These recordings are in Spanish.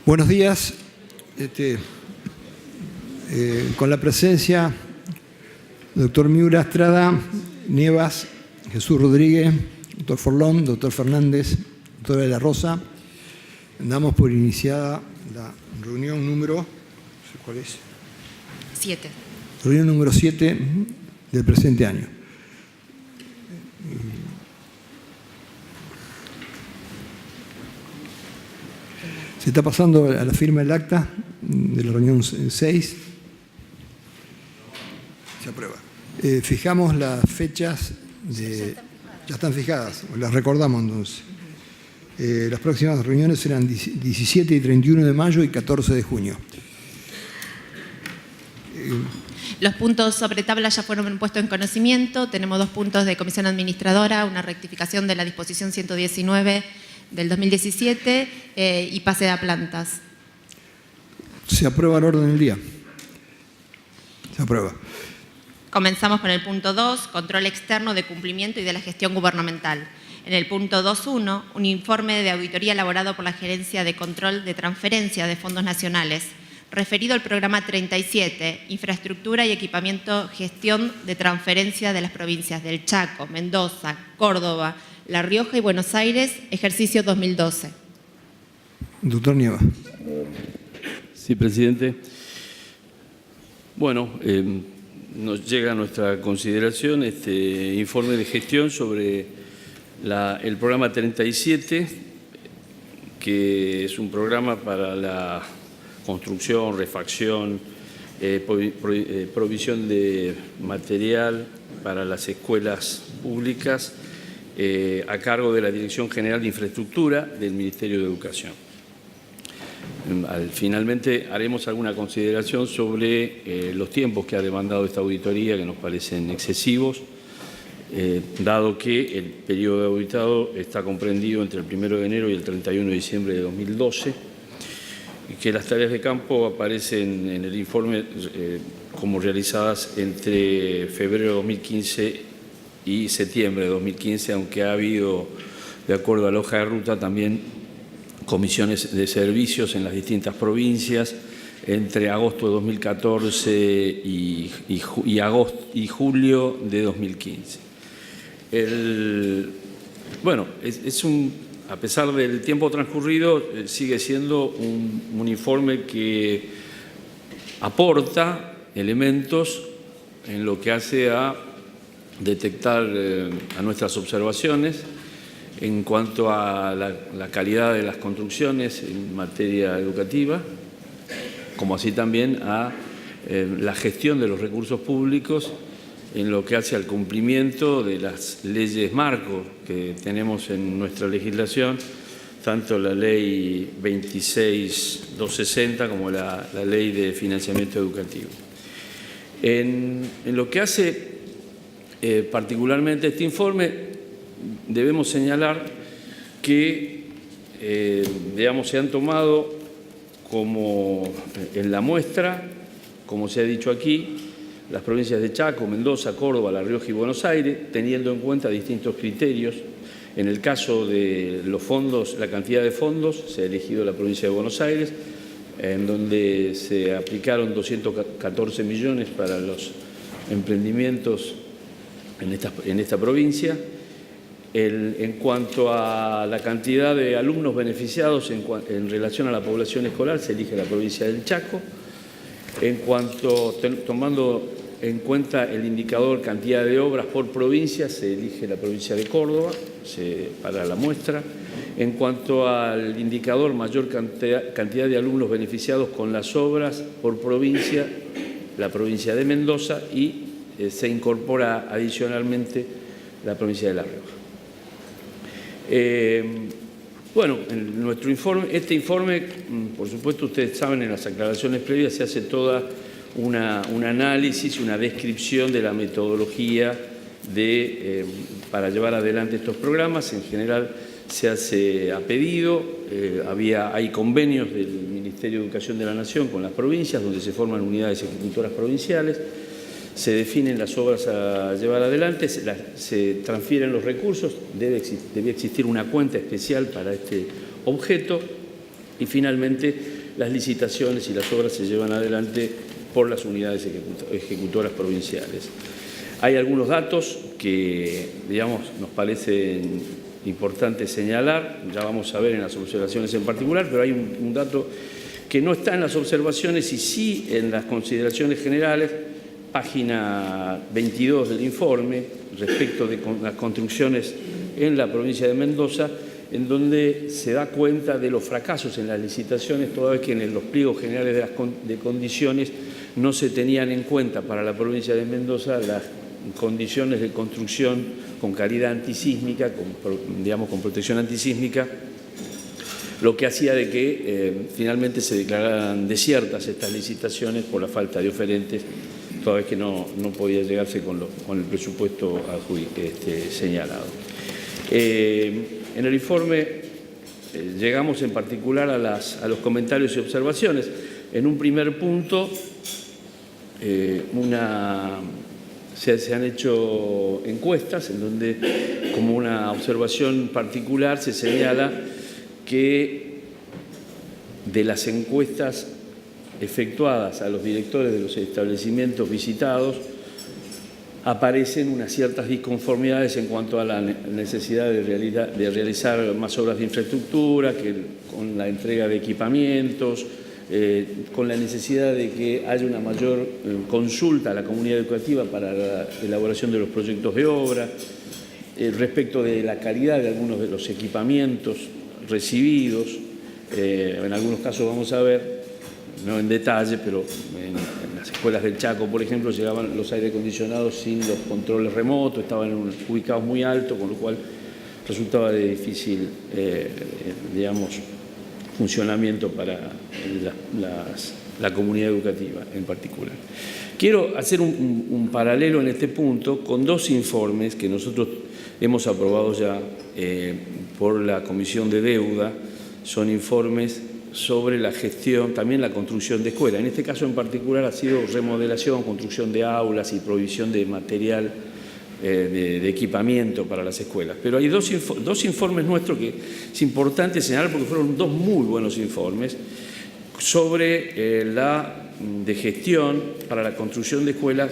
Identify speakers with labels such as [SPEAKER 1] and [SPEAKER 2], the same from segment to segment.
[SPEAKER 1] Buenos días. Con la presencia del doctor Miura Estrada, Nievas, Jesús Rodríguez, doctor Forlón, doctor Fernández, doctora de la Rosa, damos por iniciada la reunión número, no sé cuál es.
[SPEAKER 2] 7.
[SPEAKER 1] Reunión número 7 del presente año. Se está pasando a la firma del acta de la reunión 6. Se aprueba. Fijamos las fechas ya están fijadas, las recordamos entonces. Las próximas reuniones serán 17 y 31 de mayo y 14 de junio.
[SPEAKER 2] Los puntos sobre tabla ya fueron puestos en conocimiento. Tenemos 2 puntos de comisión administradora, una rectificación de la disposición 119 del 2017 y pase a plantas.
[SPEAKER 1] Se aprueba el orden del día. Se aprueba.
[SPEAKER 2] Comenzamos con el punto 2, control externo de cumplimiento y de la gestión gubernamental. En el punto 2.1, un informe de auditoría elaborado por la Gerencia de Control de Transferencia de Fondos Nacionales, referido al programa 37, Infraestructura y Equipamiento, Gestión de Transferencia de las provincias del Chaco, Mendoza, Córdoba, La Rioja y Buenos Aires, ejercicio 2012.
[SPEAKER 1] Doctor Nieva.
[SPEAKER 3] Sí, presidente. Bueno, nos llega a nuestra consideración este informe de gestión sobre el programa 37, que es un programa para la construcción, refacción, provisión de material para las escuelas públicas a cargo de la Dirección General de Infraestructura del Ministerio de Educación. Finalmente haremos alguna consideración sobre los tiempos que ha demandado esta auditoría, que nos parecen excesivos, dado que el periodo de auditado está comprendido entre el 1 de enero y el 31 de diciembre de 2012, y que las tareas de campo aparecen en el informe como realizadas entre febrero de 2015 y septiembre de 2015, aunque ha habido, de acuerdo a la hoja de ruta, también comisiones de servicios en las distintas provincias entre agosto de 2014 y julio de 2015. A pesar del tiempo transcurrido, sigue siendo un informe que aporta elementos en lo que hace a detectar a nuestras observaciones en cuanto a la calidad de las construcciones en materia educativa, como así también a la gestión de los recursos públicos en lo que hace al cumplimiento de las leyes marco que tenemos en nuestra legislación, tanto la ley 26.260 como la ley de financiamiento educativo. En lo que hace particularmente este informe, debemos señalar que se han tomado como en la muestra, como se ha dicho aquí, las provincias de Chaco, Mendoza, Córdoba, La Rioja y Buenos Aires, teniendo en cuenta distintos criterios. En el caso de los fondos, la cantidad de fondos, se ha elegido la provincia de Buenos Aires, en donde se aplicaron 214 millones para los emprendimientos en esta provincia. En cuanto a la cantidad de alumnos beneficiados en relación a la población escolar, se elige la provincia del Chaco. Tomando en cuenta el indicador cantidad de obras por provincia, se elige la provincia de Córdoba para la muestra. En cuanto al indicador mayor cantidad de alumnos beneficiados con las obras por provincia, la provincia de Mendoza, y se incorpora adicionalmente la provincia de La Rioja. En nuestro informe, por supuesto, ustedes saben, en las aclaraciones previas se hace toda un análisis, una descripción de la metodología para llevar adelante estos programas. En general se hace a pedido, hay convenios del Ministerio de Educación de la Nación con las provincias, donde se forman unidades ejecutoras provinciales. Se definen las obras a llevar adelante, se transfieren los recursos, debía existir una cuenta especial para este objeto y finalmente las licitaciones y las obras se llevan adelante por las unidades ejecutoras provinciales. Hay algunos datos que, digamos, nos parecen importantes señalar, ya vamos a ver en las observaciones en particular, pero hay un dato que no está en las observaciones y sí en las consideraciones generales, página 22 del informe, respecto de las construcciones en la provincia de Mendoza, en donde se da cuenta de los fracasos en las licitaciones, toda vez que en los pliegos generales de condiciones no se tenían en cuenta para la provincia de Mendoza las condiciones de construcción con calidad antisísmica, con protección antisísmica, lo que hacía de que finalmente se declararan desiertas estas licitaciones por la falta de oferentes, toda vez que no podía llegarse con el presupuesto señalado. En el informe llegamos en particular a los comentarios y observaciones. En un primer punto, se han hecho encuestas en donde, como una observación particular, se señala que de las encuestas efectuadas a los directores de los establecimientos visitados aparecen unas ciertas disconformidades en cuanto a la necesidad de realizar más obras de infraestructura, con la entrega de equipamientos, con la necesidad de que haya una mayor consulta a la comunidad educativa para la elaboración de los proyectos de obra, respecto de la calidad de algunos de los equipamientos recibidos. En algunos casos vamos a ver, no en detalle, pero en las escuelas del Chaco, por ejemplo, llegaban los aire acondicionados sin los controles remotos, estaban ubicados muy alto, con lo cual resultaba de difícil, funcionamiento para la comunidad educativa en particular. Quiero hacer un paralelo en este punto con dos informes que nosotros hemos aprobado ya por la Comisión de Deuda. Son informes sobre la gestión, también la construcción de escuelas. En este caso en particular ha sido remodelación, construcción de aulas y provisión de material de equipamiento para las escuelas. Pero hay dos informes nuestros que es importante señalar porque fueron dos muy buenos informes sobre la de gestión para la construcción de escuelas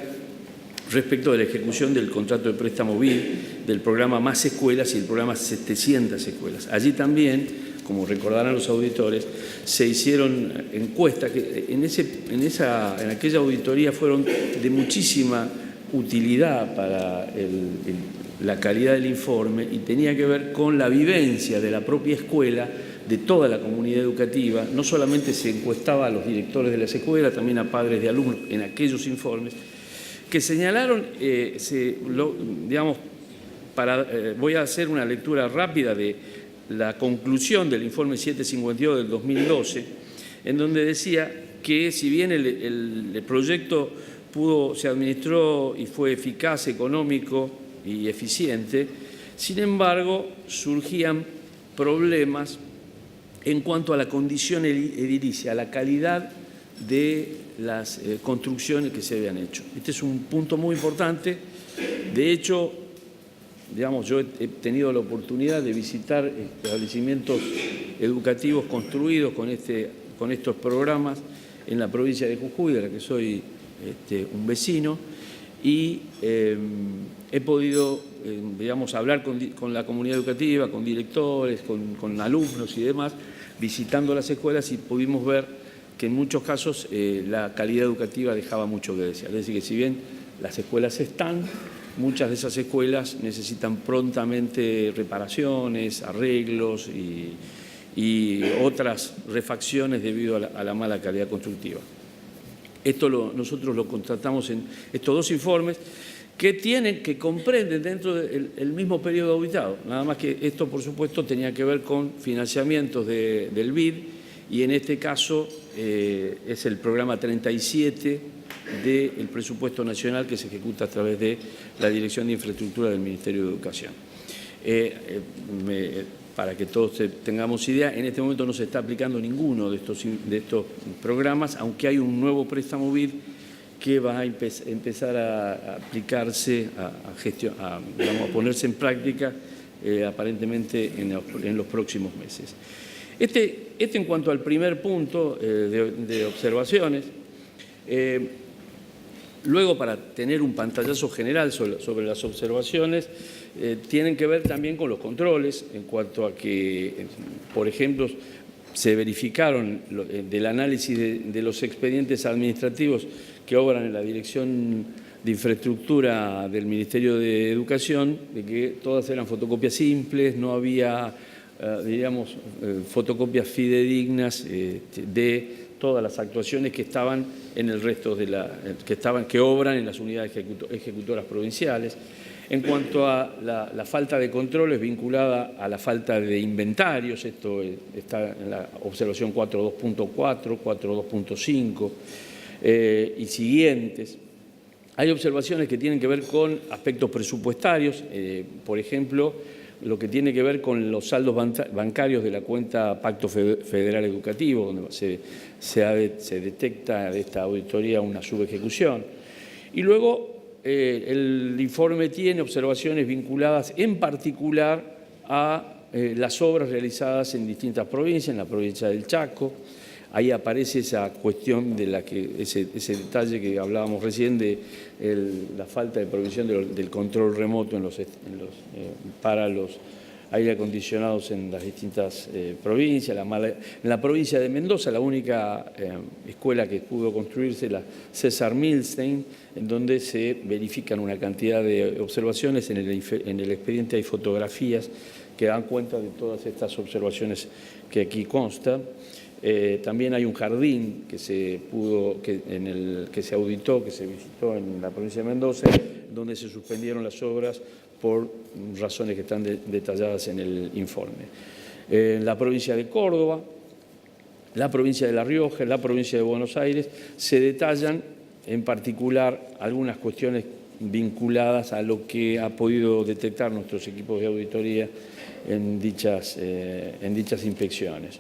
[SPEAKER 3] respecto de la ejecución del contrato de préstamo BID, del programa Más Escuelas y el programa 700 Escuelas. Allí también, como recordarán los auditores, se hicieron encuestas que en aquella auditoría fueron de muchísima utilidad para la calidad del informe y tenía que ver con la vivencia de la propia escuela, de toda la comunidad educativa. No solamente se encuestaba a los directores de las escuelas, también a padres de alumnos en aquellos informes, que señalaron, voy a hacer una lectura rápida de la conclusión del informe 752 del 2012, en donde decía que si bien el proyecto se administró y fue eficaz, económico y eficiente, sin embargo surgían problemas en cuanto a la condición edilicia, a la calidad de las construcciones que se habían hecho. Este es un punto muy importante. De hecho, yo he tenido la oportunidad de visitar establecimientos educativos construidos con estos programas en la provincia de Jujuy, de la que soy un vecino, y he podido hablar con la comunidad educativa, con directores, con alumnos y demás, visitando las escuelas, y pudimos ver que en muchos casos la calidad educativa dejaba mucho que desear. Es decir, que si bien las escuelas están, muchas de esas escuelas necesitan prontamente reparaciones, arreglos y otras refacciones debido a la mala calidad constructiva. Esto nosotros lo constatamos en estos dos informes que comprenden dentro del mismo periodo auditado. Nada más que esto, por supuesto, tenía que ver con financiamientos del BID, y en este caso es el programa 37 del presupuesto nacional que se ejecuta a través de la Dirección de Infraestructura del Ministerio de Educación. Para que todos tengamos idea, en este momento no se está aplicando ninguno de estos programas, aunque hay un nuevo préstamo BID que va a empezar a aplicarse, a ponerse en práctica aparentemente en los próximos meses. Este en cuanto al primer punto de observaciones. Luego, para tener un pantallazo general sobre las observaciones, tienen que ver también con los controles, en cuanto a que, por ejemplo, se verificaron del análisis de los expedientes administrativos que obran en la Dirección de Infraestructura del Ministerio de Educación, de que todas eran fotocopias simples, no había, diríamos, fotocopias fidedignas de todas las actuaciones que estaban en el resto de que obran en las unidades ejecutoras provinciales. En cuanto a la falta de controles vinculada a la falta de inventarios, esto está en la observación 4.2.4, 4.2.5 y siguientes. Hay observaciones que tienen que ver con aspectos presupuestarios, por ejemplo, lo que tiene que ver con los saldos bancarios de la cuenta Pacto Federal Educativo, donde se detecta de esta auditoría una subejecución. Y luego el informe tiene observaciones vinculadas en particular a las obras realizadas en distintas provincias, en la provincia del Chaco. Ahí aparece esa cuestión de ese detalle que hablábamos recién de la falta de provisión del control remoto para los aire acondicionados en las distintas provincias. En la provincia de Mendoza, la única escuela que pudo construirse, la César Milstein, en donde se verifican una cantidad de observaciones. En el expediente hay fotografías que dan cuenta de todas estas observaciones que aquí constan. También hay un jardín que se auditó, que se visitó en la provincia de Mendoza, donde se suspendieron las obras por razones que están detalladas en el informe. En la provincia de Córdoba, la provincia de La Rioja, la provincia de Buenos Aires, se detallan en particular algunas cuestiones vinculadas a lo que ha podido detectar nuestros equipos de auditoría en dichas inspecciones.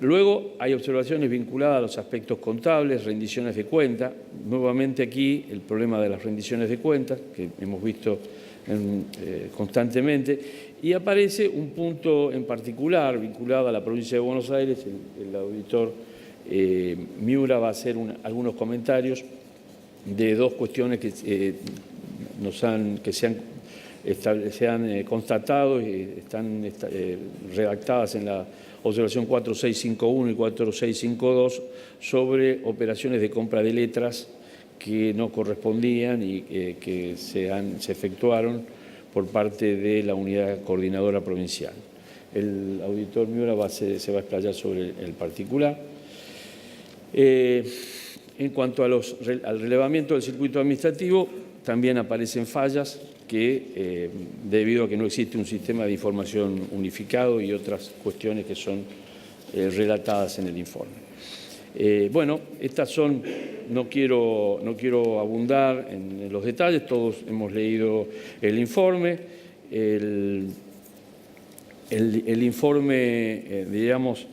[SPEAKER 3] Luego hay observaciones vinculadas a los aspectos contables, rendiciones de cuenta. Nuevamente aquí el problema de las rendiciones de cuentas, que hemos visto constantemente, y aparece un punto en particular vinculado a la provincia de Buenos Aires. El auditor Miura va a hacer algunos comentarios de dos cuestiones que se han constatado y están redactadas en la observación 4651 y 4652 sobre operaciones de compra de letras que no correspondían y que se efectuaron por parte de la unidad coordinadora provincial. El auditor Miura se va a explayar sobre el particular. En cuanto al relevamiento del circuito administrativo, también aparecen fallas que, debido a que no existe un sistema de información unificado y otras cuestiones que son relatadas en el informe. Bueno, estas son, no quiero abundar en los detalles, todos hemos leído el informe. El informe, digamos,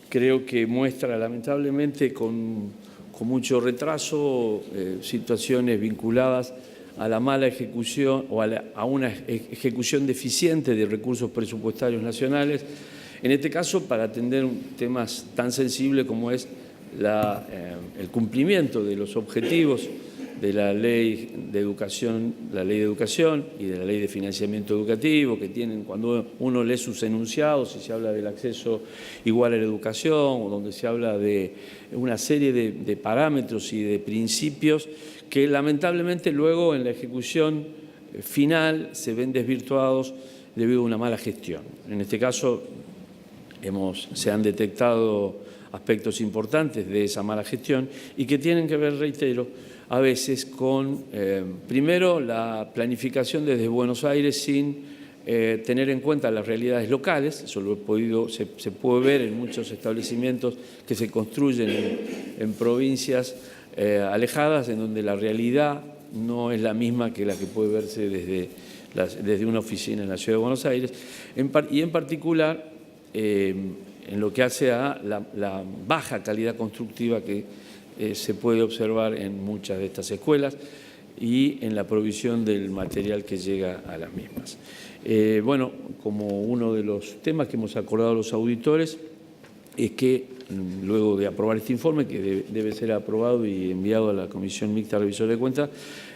[SPEAKER 3] creo que muestra lamentablemente con mucho retraso situaciones vinculadas a la mala ejecución o a una ejecución deficiente de recursos presupuestarios nacionales, en este caso para atender temas tan sensibles como es el cumplimiento de los objetivos de la ley de educación y de la ley de financiamiento educativo, que tienen, cuando uno lee sus enunciados y se habla del acceso igual a la educación, o donde se habla de una serie de parámetros y de principios que lamentablemente luego en la ejecución final se ven desvirtuados debido a una mala gestión. En este caso se han detectado aspectos importantes de esa mala gestión y que tienen que ver, reitero, a veces con, primero, la planificación desde Buenos Aires sin tener en cuenta las realidades locales. Eso se puede ver en muchos establecimientos que se construyen en provincias alejadas, en donde la realidad no es la misma que la que puede verse desde una oficina en la Ciudad de Buenos Aires, y en particular en lo que hace a la baja calidad constructiva que se puede observar en muchas de estas escuelas y en la provisión del material que llega a las mismas. Bueno, como uno de los temas que hemos acordado los auditores es que luego de aprobar este informe, que debe ser aprobado y enviado a la Comisión Mixta Revisora de Cuentas,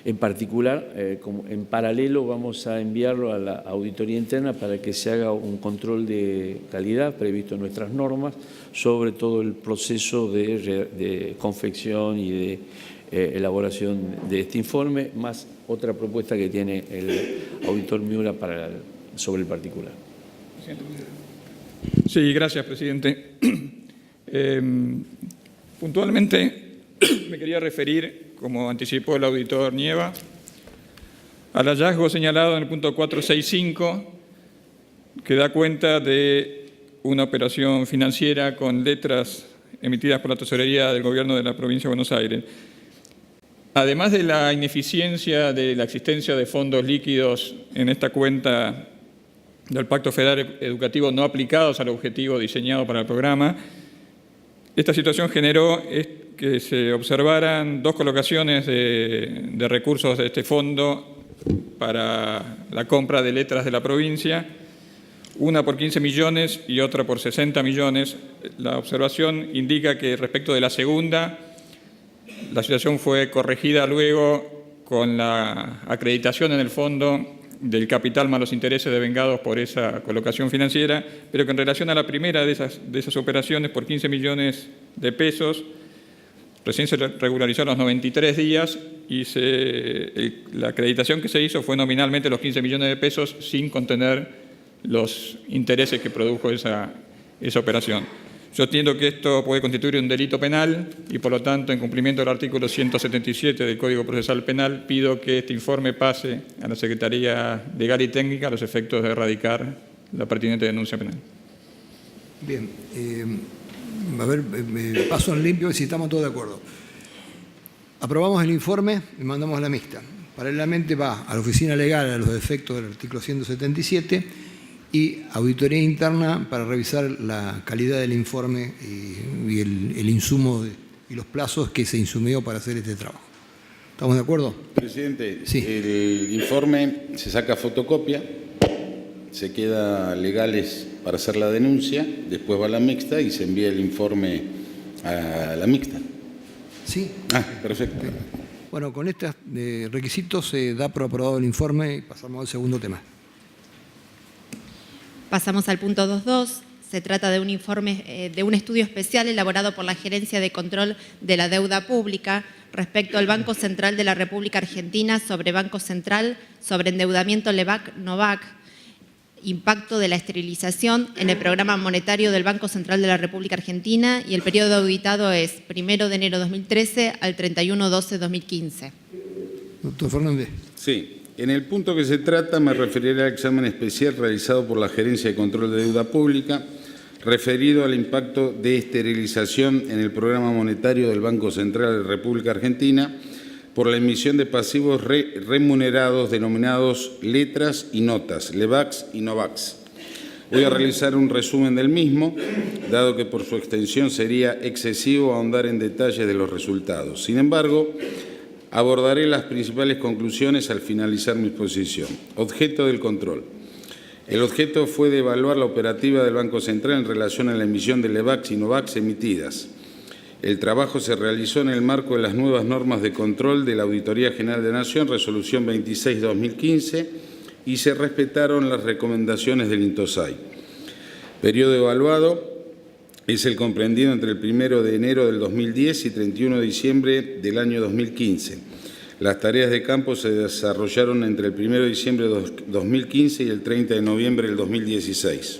[SPEAKER 3] en particular, en paralelo vamos a enviarlo a la auditoría interna para que se haga un control de calidad previsto en nuestras normas sobre todo el proceso de confección y de elaboración de este informe, más otra propuesta que tiene el auditor Miura sobre el particular.
[SPEAKER 4] Sí, gracias, presidente. Puntualmente me quería referir, como anticipó el auditor Nieva, al hallazgo señalado en el punto 465, que da cuenta de una operación financiera con letras emitidas por la Tesorería del Gobierno de la Provincia de Buenos Aires. Además de la ineficiencia de la existencia de fondos líquidos en esta cuenta del Pacto Federal Educativo no aplicados al objetivo diseñado para el programa, esta situación generó que se observaran dos colocaciones de recursos de este fondo para la compra de letras de la provincia, una por 15 millones y otra por 60 millones. La observación indica que respecto de la segunda, la situación fue corregida luego con la acreditación en el fondo del capital más los intereses devengados por esa colocación financiera, pero que en relación a la primera de esas operaciones por 15 millones de pesos, recién se regularizaron los 93 días y la acreditación que se hizo fue nominalmente los 15 millones de pesos sin contener los intereses que produjo esa operación. Yo entiendo que esto puede constituir un delito penal y, por lo tanto, en cumplimiento del artículo 177 del Código Procesal Penal, pido que este informe pase a la Secretaría Legal y Técnica a los efectos de erradicar la pertinente denuncia penal.
[SPEAKER 1] Bien. A ver, paso en limpio y si estamos todos de acuerdo. Aprobamos el informe y mandamos a la mixta. Paralelamente va a la oficina legal a los efectos del artículo 177 y auditoría interna para revisar la calidad del informe y el insumo y los plazos que se insumió para hacer este trabajo. ¿Estamos de acuerdo?
[SPEAKER 5] Presidente,
[SPEAKER 1] sí.
[SPEAKER 5] El informe se saca fotocopia, se queda legales para hacer la denuncia, después va a la mixta y se envía el informe a la mixta.
[SPEAKER 1] Sí.
[SPEAKER 5] Ah, perfecto.
[SPEAKER 1] Bueno, con estos requisitos se da por aprobado el informe y pasamos al segundo tema.
[SPEAKER 2] Pasamos al punto 2.2. Se trata de un informe, de un estudio especial elaborado por la Gerencia de Control de la Deuda Pública respecto al Banco Central de la República Argentina sobre Banco Central, sobre endeudamiento LEBAC-NOVAC, impacto de la esterilización en el programa monetario del Banco Central de la República Argentina, y el periodo auditado es 1 de enero de 2013 al 31/12/2015.
[SPEAKER 1] Doctor Fernández.
[SPEAKER 5] Sí. En el punto que se trata me referiré al examen especial realizado por la Gerencia de Control de Deuda Pública referido al impacto de esterilización en el programa monetario del Banco Central de la República Argentina por la emisión de pasivos remunerados denominados letras y notas, LEBACs y NOVACs. Voy a realizar un resumen del mismo, dado que por su extensión sería excesivo ahondar en detalles de los resultados. Sin embargo, abordaré las principales conclusiones al finalizar mi exposición. Objeto del control. El objeto fue de evaluar la operativa del Banco Central en relación a la emisión de LEBACs y NOVACs emitidas. El trabajo se realizó en el marco de las nuevas normas de control de la Auditoría General de la Nación, resolución 26/2015, y se respetaron las recomendaciones del INTOSAI. Periodo evaluado es el comprendido entre el 1 de enero del 2010 y 31 de diciembre del año 2015. Las tareas de campo se desarrollaron entre el 1 de diciembre de 2015 y el 30 de noviembre del 2016.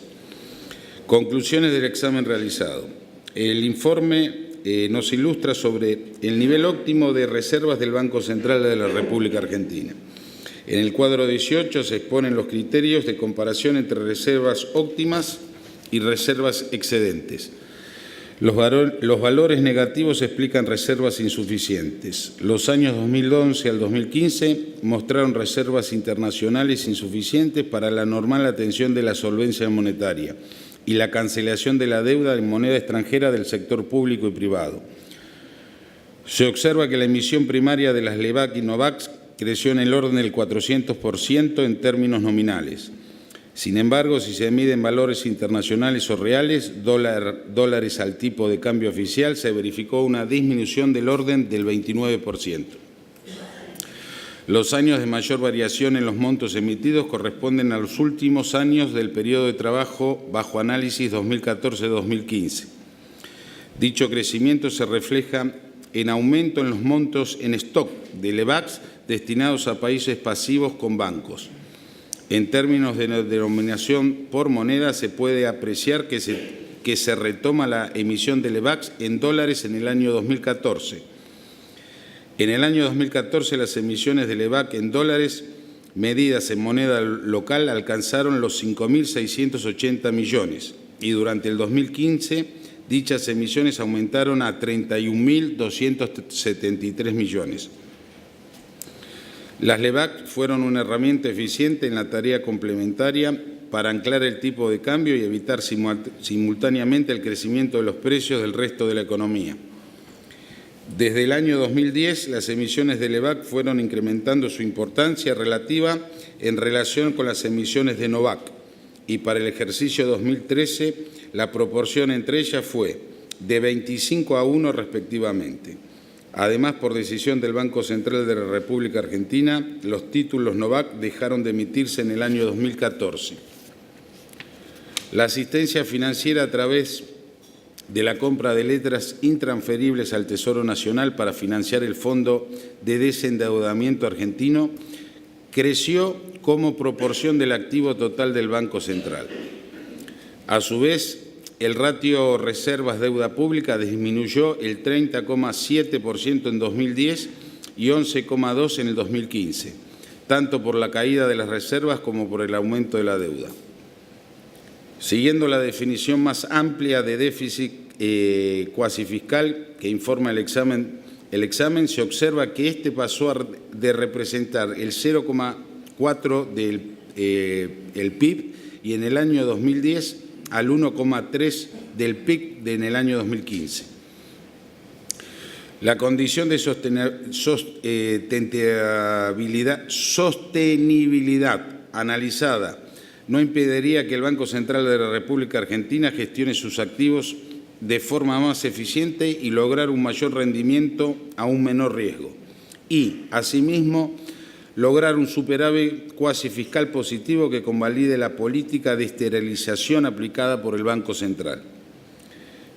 [SPEAKER 5] Conclusiones del examen realizado. El informe nos ilustra sobre el nivel óptimo de reservas del Banco Central de la República Argentina. En el cuadro 18 se exponen los criterios de comparación entre reservas óptimas y reservas excedentes. Los valores negativos explican reservas insuficientes. Los años 2011 al 2015 mostraron reservas internacionales insuficientes para la normal atención de la solvencia monetaria y la cancelación de la deuda en moneda extranjera del sector público y privado. Se observa que la emisión primaria de las LEBAC y NOVAC creció en el orden del 400% en términos nominales. Sin embargo, si se miden valores internacionales o reales, dólares al tipo de cambio oficial, se verificó una disminución del orden del 29%. Los años de mayor variación en los montos emitidos corresponden a los últimos años del periodo de trabajo bajo análisis 2014-2015. Dicho crecimiento se refleja en aumento en los montos en stock de LEVACs destinados a países pasivos con bancos. En términos de denominación por moneda, se puede apreciar que se retoma la emisión de LEVACs en dólares en el año 2014. En el año 2014, las emisiones de LEVAC en dólares medidas en moneda local alcanzaron los 5.680 millones y durante el 2015 dichas emisiones aumentaron a 31.273 millones. Las LEVAC fueron una herramienta eficiente en la tarea complementaria para anclar el tipo de cambio y evitar simultáneamente el crecimiento de los precios del resto de la economía. Desde el año 2010, las emisiones de LEVAC fueron incrementando su importancia relativa en relación con las emisiones de NOVAC y para el ejercicio 2013 la proporción entre ellas fue de 25-1 respectivamente. Además, por decisión del Banco Central de la República Argentina, los títulos NOVAC dejaron de emitirse en el año 2014. La asistencia financiera a través de la compra de letras intransferibles al Tesoro Nacional para financiar el Fondo de Desendeudamiento Argentino creció como proporción del activo total del Banco Central. A su vez, el ratio reservas-deuda pública disminuyó el 30,7% en 2010 y 11,2% en el 2015, tanto por la caída de las reservas como por el aumento de la deuda. Siguiendo la definición más amplia de déficit cuasi fiscal que informa el examen, se observa que este pasó de representar el 0,4% del PIB y en el año 2010 al 1,3% del PIB en el año 2015. La condición de sostenibilidad analizada no impediría que el Banco Central de la República Argentina gestione sus activos de forma más eficiente y lograr un mayor rendimiento a un menor riesgo. Y, asimismo, lograr un superávit cuasi fiscal positivo que convalide la política de esterilización aplicada por el Banco Central.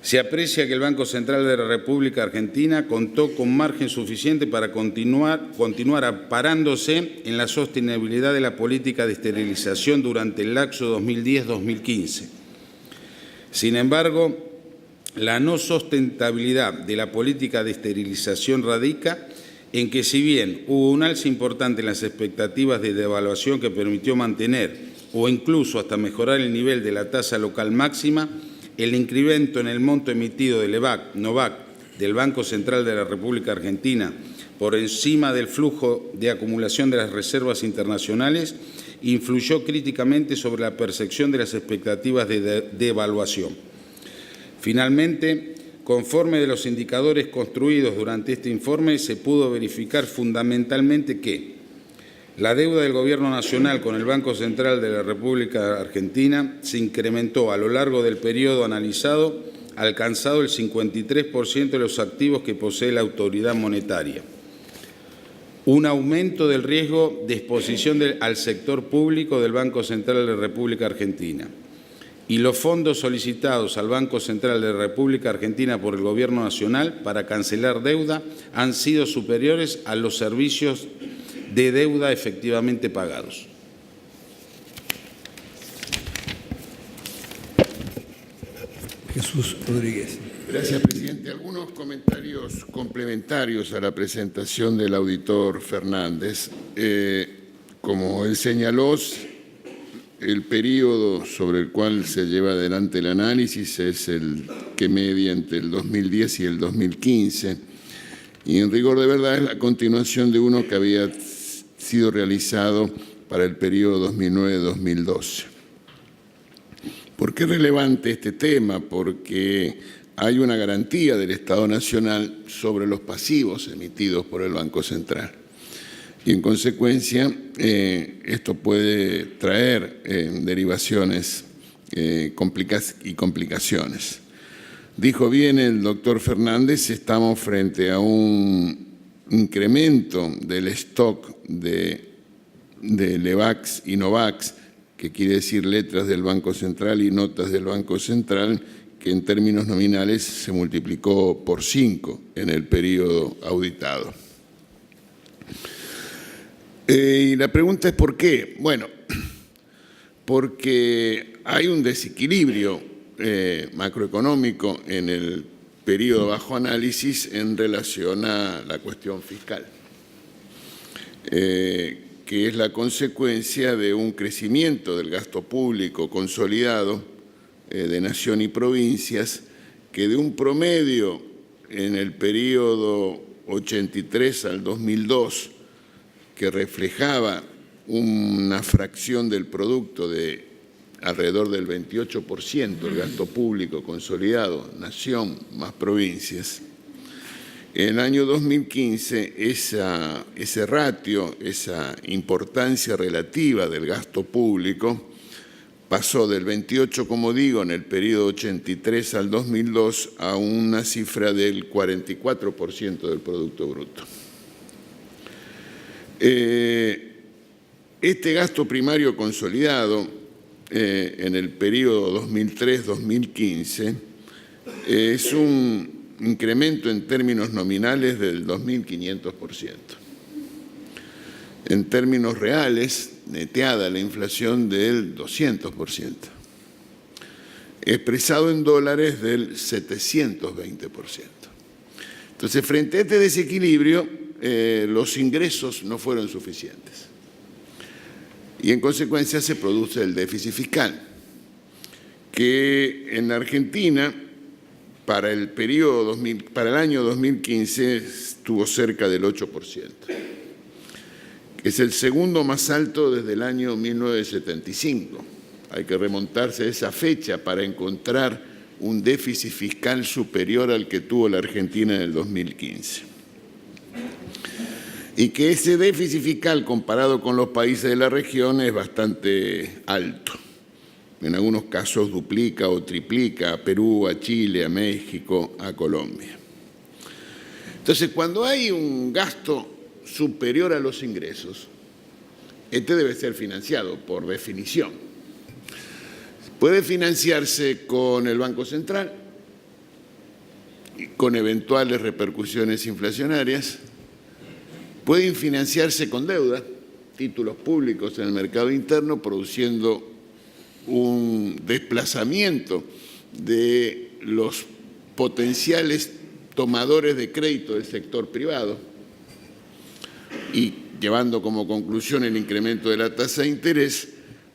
[SPEAKER 5] Se aprecia que el Banco Central de la República Argentina contó con margen suficiente para continuar amparándose en la sostenibilidad de la política de esterilización durante el lapso 2010-2015. Sin embargo, la no sustentabilidad de la política de esterilización radica en que, si bien hubo un alza importante en las expectativas de devaluación que permitió mantener o incluso hasta mejorar el nivel de la tasa local máxima, el incremento en el monto emitido de LEVAC, NOVAC del Banco Central de la República Argentina por encima del flujo de acumulación de las reservas internacionales influyó críticamente sobre la percepción de las expectativas de devaluación. Finalmente, conforme de los indicadores construidos durante este informe, se pudo verificar fundamentalmente que la deuda del Gobierno Nacional con el Banco Central de la República Argentina se incrementó a lo largo del periodo analizado, alcanzado el 53% de los activos que posee la autoridad monetaria. Un aumento del riesgo de exposición al sector público del Banco Central de la República Argentina. Y los fondos solicitados al Banco Central de la República Argentina por el Gobierno Nacional para cancelar deuda han sido superiores a los servicios de deuda efectivamente pagados.
[SPEAKER 1] Jesús Rodríguez.
[SPEAKER 6] Gracias, presidente. Algunos comentarios complementarios a la presentación del auditor Fernández. Como él señaló, el periodo sobre el cual se lleva adelante el análisis es el que media entre el 2010 y el 2015. Y en rigor de verdad es la continuación de uno que había sido realizado para el periodo 2009-2012. ¿Por qué es relevante este tema? Porque hay una garantía del Estado Nacional sobre los pasivos emitidos por el Banco Central. y en consecuencia esto puede traer derivaciones y complicaciones. Dijo bien el doctor Fernández, estamos frente a un incremento del stock de Levax y Novax, que quiere decir letras del Banco Central y notas del Banco Central, que en términos nominales se multiplicó por 5 en el periodo auditado. Y la pregunta es ¿por qué? Bueno, porque hay un desequilibrio macroeconómico en el periodo bajo análisis en relación a la cuestión fiscal, que es la consecuencia de un crecimiento del gasto público consolidado de nación y provincias, que de un promedio en el periodo 83 al 2002, que reflejaba una fracción del producto de alrededor del 28% del gasto público consolidado, nación más provincias. En el año 2015, ese ratio, esa importancia relativa del gasto público, pasó del 28, como digo, en el periodo 83 al 2002, a una cifra del 44% del Producto Bruto. Este gasto primario consolidado en el periodo 2003-2015 es un incremento en términos nominales del 2.500%. En términos reales, neteada la inflación del 200%. Expresado en dólares del 720%. Entonces, frente a este desequilibrio, los ingresos no fueron suficientes. Y en consecuencia se produce el déficit fiscal, que en Argentina para el año 2015 estuvo cerca del 8%. Es el segundo más alto desde el año 1975. Hay que remontarse a esa fecha para encontrar un déficit fiscal superior al que tuvo la Argentina en el 2015. Y que ese déficit fiscal comparado con los países de la región es bastante alto. En algunos casos duplica o triplica a Perú, a Chile, a México, a Colombia. Entonces, cuando hay un gasto superior a los ingresos, este debe ser financiado por definición. Puede financiarse con el Banco Central, con eventuales repercusiones inflacionarias. Pueden financiarse con deuda, títulos públicos en el mercado interno, produciendo un desplazamiento de los potenciales tomadores de crédito del sector privado y llevando como conclusión el incremento de la tasa de interés,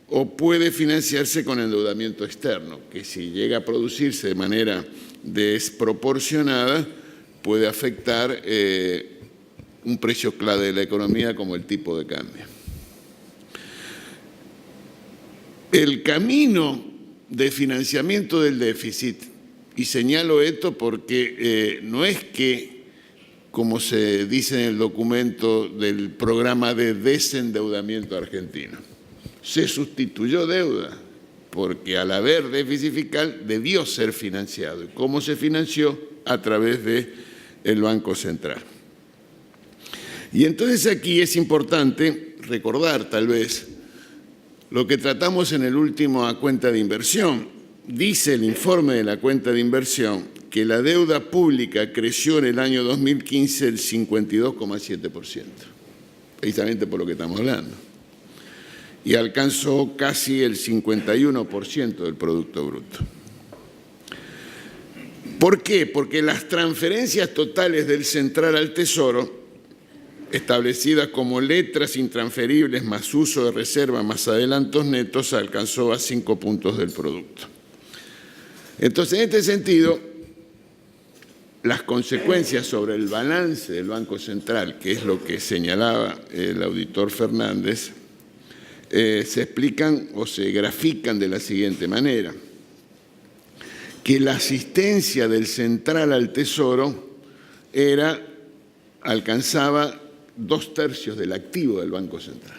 [SPEAKER 6] o puede financiarse con endeudamiento externo, que si llega a producirse de manera desproporcionada puede afectar un precio clave de la economía como el tipo de cambio. El camino de financiamiento del déficit, y señalo esto porque no es que, como se dice en el documento del programa de desendeudamiento argentino, se sustituyó deuda, porque al haber déficit fiscal debió ser financiado. ¿Y cómo se financió? A través del Banco Central. Y entonces aquí es importante recordar tal vez lo que tratamos en el último cuenta de inversión. Dice el informe de la cuenta de inversión que la deuda pública creció en el año 2015 el 52,7%, precisamente por lo que estamos hablando, y alcanzó casi el 51% del Producto Bruto. ¿Por qué? Porque las transferencias totales del Central al Tesoro, establecidas como letras intransferibles más uso de reserva más adelantos netos, alcanzó a 5 puntos del producto. Entonces, en este sentido, las consecuencias sobre el balance del Banco Central, que es lo que señalaba el auditor Fernández, se explican o se grafican de la siguiente manera: que la asistencia del Central al Tesoro alcanzaba 2/3 del activo del Banco Central.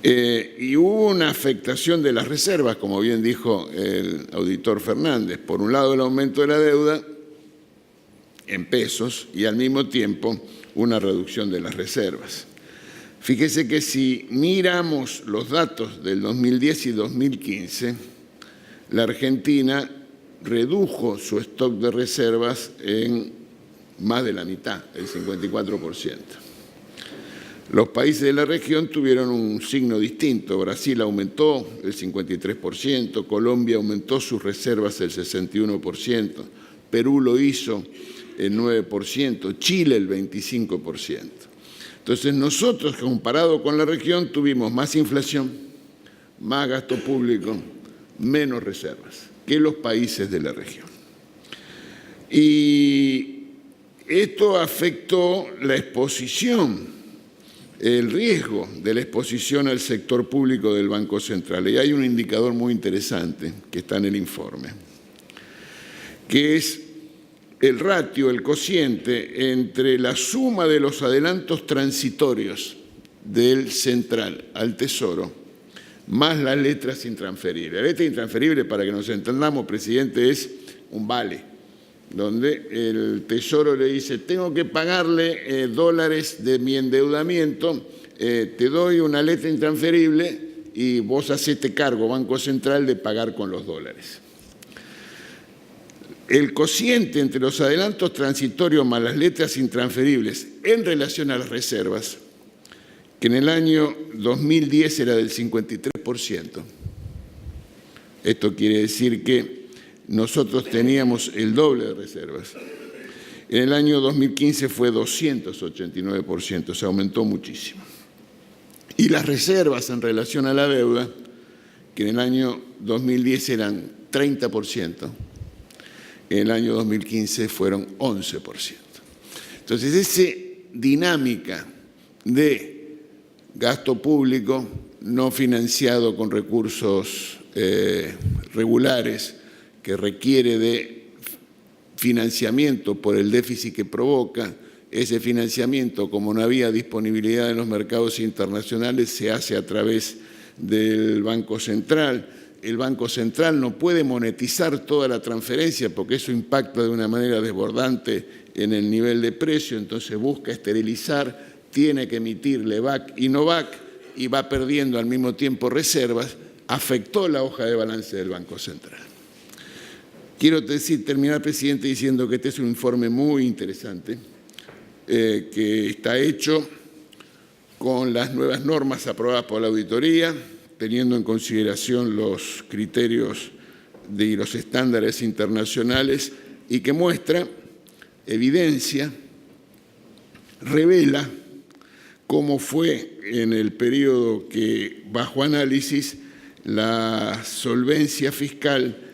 [SPEAKER 6] Y hubo una afectación de las reservas, como bien dijo el auditor Fernández. Por un lado, el aumento de la deuda en pesos y al mismo tiempo una reducción de las reservas. Fíjese que si miramos los datos del 2010 y 2015, la Argentina redujo su stock de reservas en más de la mitad, el 54%. Los países de la región tuvieron un signo distinto. Brasil aumentó el 53%, Colombia aumentó sus reservas el 61%, Perú lo hizo el 9%, Chile el 25%. Entonces nosotros, comparado con la región, tuvimos más inflación, más gasto público, menos reservas que los países de la región. Y esto afectó la exposición, el riesgo de la exposición al sector público del Banco Central. Y hay un indicador muy interesante que está en el informe, que es el ratio, el cociente entre la suma de los adelantos transitorios del Central al Tesoro más las letras intransferibles. La letra intransferible, para que nos entendamos, presidente, es un vale, donde el Tesoro le dice, tengo que pagarle dólares de mi endeudamiento, te doy una letra intransferible y vos hacete cargo, Banco Central, de pagar con los dólares. El cociente entre los adelantos transitorios más las letras intransferibles en relación a las reservas, que en el año 2010 era del 53%. Esto quiere decir que nosotros teníamos el doble de reservas. En el año 2015 fue 289%, se aumentó muchísimo. Y las reservas en relación a la deuda, que en el año 2010 eran 30%, en el año 2015 fueron 11%. Entonces, esa dinámica de gasto público no financiado con recursos regulares, que requiere de financiamiento por el déficit que provoca, ese financiamiento, como no había disponibilidad en los mercados internacionales, se hace a través del Banco Central. El Banco Central no puede monetizar toda la transferencia porque eso impacta de una manera desbordante en el nivel de precio, entonces busca esterilizar, tiene que emitir LEVAC y NOVAC y va perdiendo al mismo tiempo reservas, afectó la hoja de balance del Banco Central. Quiero terminar, presidente, diciendo que este es un informe muy interesante, que está hecho con las nuevas normas aprobadas por la auditoría, teniendo en consideración los criterios y los estándares internacionales, y que muestra, evidencia, revela cómo fue en el periodo que bajo análisis la solvencia fiscal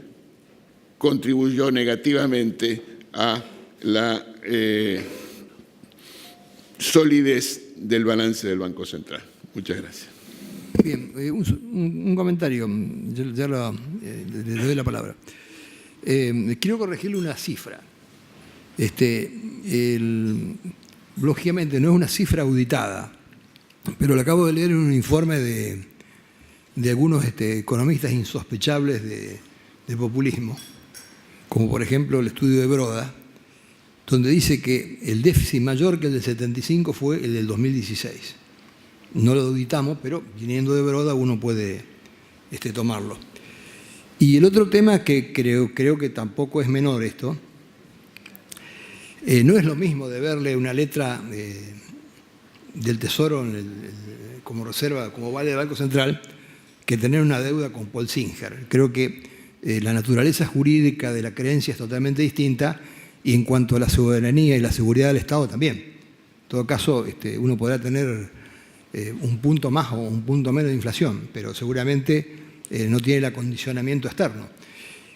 [SPEAKER 6] contribuyó negativamente a la solidez del balance del Banco Central. Muchas gracias.
[SPEAKER 1] Bien, un comentario, ya le doy la palabra. Quiero corregirle una cifra. Lógicamente no es una cifra auditada, pero la acabo de leer en un informe de algunos economistas insospechables de populismo, como por ejemplo el estudio de Broda, donde dice que el déficit mayor que el del 75 fue el del 2016. No lo auditamos, pero viniendo de Broda uno puede tomarlo. Y el otro tema que creo que tampoco es menor esto, no es lo mismo de verle una letra del Tesoro como reserva, como vale del Banco Central, que tener una deuda con Paul Singer. Creo que la naturaleza jurídica de la creencia es totalmente distinta y en cuanto a la soberanía y la seguridad del Estado también. En todo caso, uno podrá tener un punto más o un punto menos de inflación, pero seguramente no tiene el acondicionamiento externo.